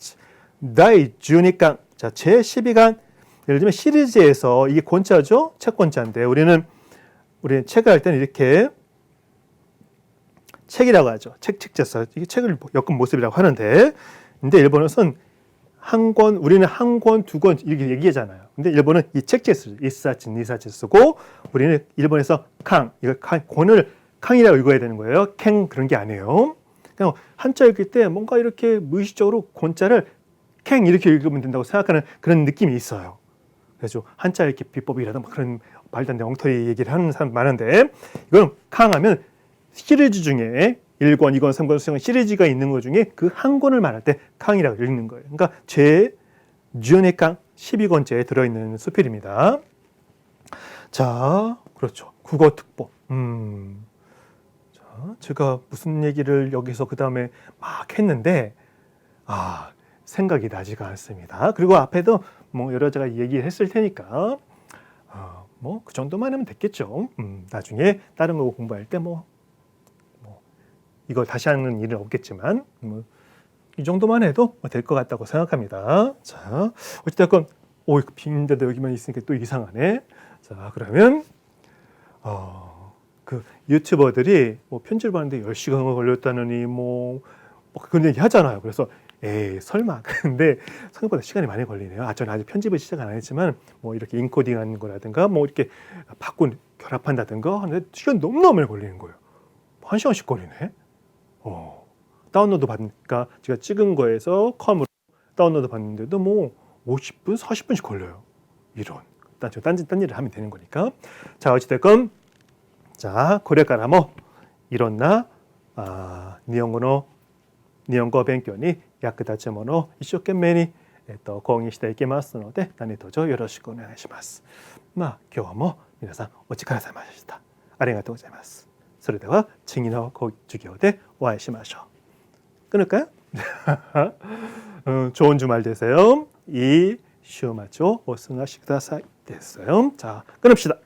第 12巻. 자, 제12간 예를 들면 시리즈에서 이게 권자죠? 책 권자인데 우리는 책을 할 때는 이렇게 책이라고 하죠. 책자서 이게 책을 엮은 모습이라고 하는데 근데 일본에서는 한 권, 우리는 한 권, 두 권 이렇게 얘기하잖아요. 근데 일본은 이 책제수, 이사치, 니사치 쓰고 우리는 일본에서 이거 권을 캉이라고 읽어야 되는 거예요. 캥 그런 게 아니에요. 그냥 한자 읽을 때 뭔가 이렇게 무의식적으로 권자를 캥 이렇게 읽으면 된다고 생각하는 그런 느낌이 있어요. 그래서 한자 읽기 비법이라든가 그런 말도 안 되는 엉터리 얘기를 하는 사람 많은데 이건 캉하면 시리즈 중에 1권, 2권, 3권, 4권 시리즈가 있는 것 중에 그 한 권을 말할 때 캉이라고 읽는 거예요. 그러니까 제 12강 12권째에 들어있는 수필입니다. 자, 그렇죠. 국어 특보. 자, 제가 무슨 얘기를 여기서 그 다음에 막 했는데 생각이 나지가 않습니다. 그리고 앞에도 뭐 여러 가지 얘기를 했을 테니까 뭐 그 정도만 하면 됐겠죠. 나중에 다른 거 공부할 때 이걸 다시 하는 일은 없겠지만 이 정도만 해도 될 것 같다고 생각합니다. 자, 어찌됐건 빈인데도 여기만 있으니까 또 이상하네. 자, 그러면 그 유튜버들이 편집을 하는데 10시간 걸렸다느니 그런 얘기 하잖아요. 그래서 설마. 근데 생각보다 시간이 많이 걸리네요. 저는 아직 편집을 시작 안 했지만 이렇게 인코딩하는 거라든가 이렇게 결합한다든가 하는데 시간 너무너무 많이 걸리는 거예요. 1시간씩 걸리네. 다운로드 받으니까 제가 찍은 거에서 컴으로 다운로드 받는데도 50분, 40분씩 걸려요. 이런. 딴 일을 하면 되는 거니까. 자, 어찌됐건 자, これからもいろんな日本語勉強に役立つものを一生懸命に講義していきますので何卒よろしくお願いします。今日も皆さんお力様でした。ありがとうございます。それでは次の授業でお会いしましょう. 끊을까요? 좋은 주말 되세요. 이週末をお過ごしください. 됐어요. 자, 끊읍시다.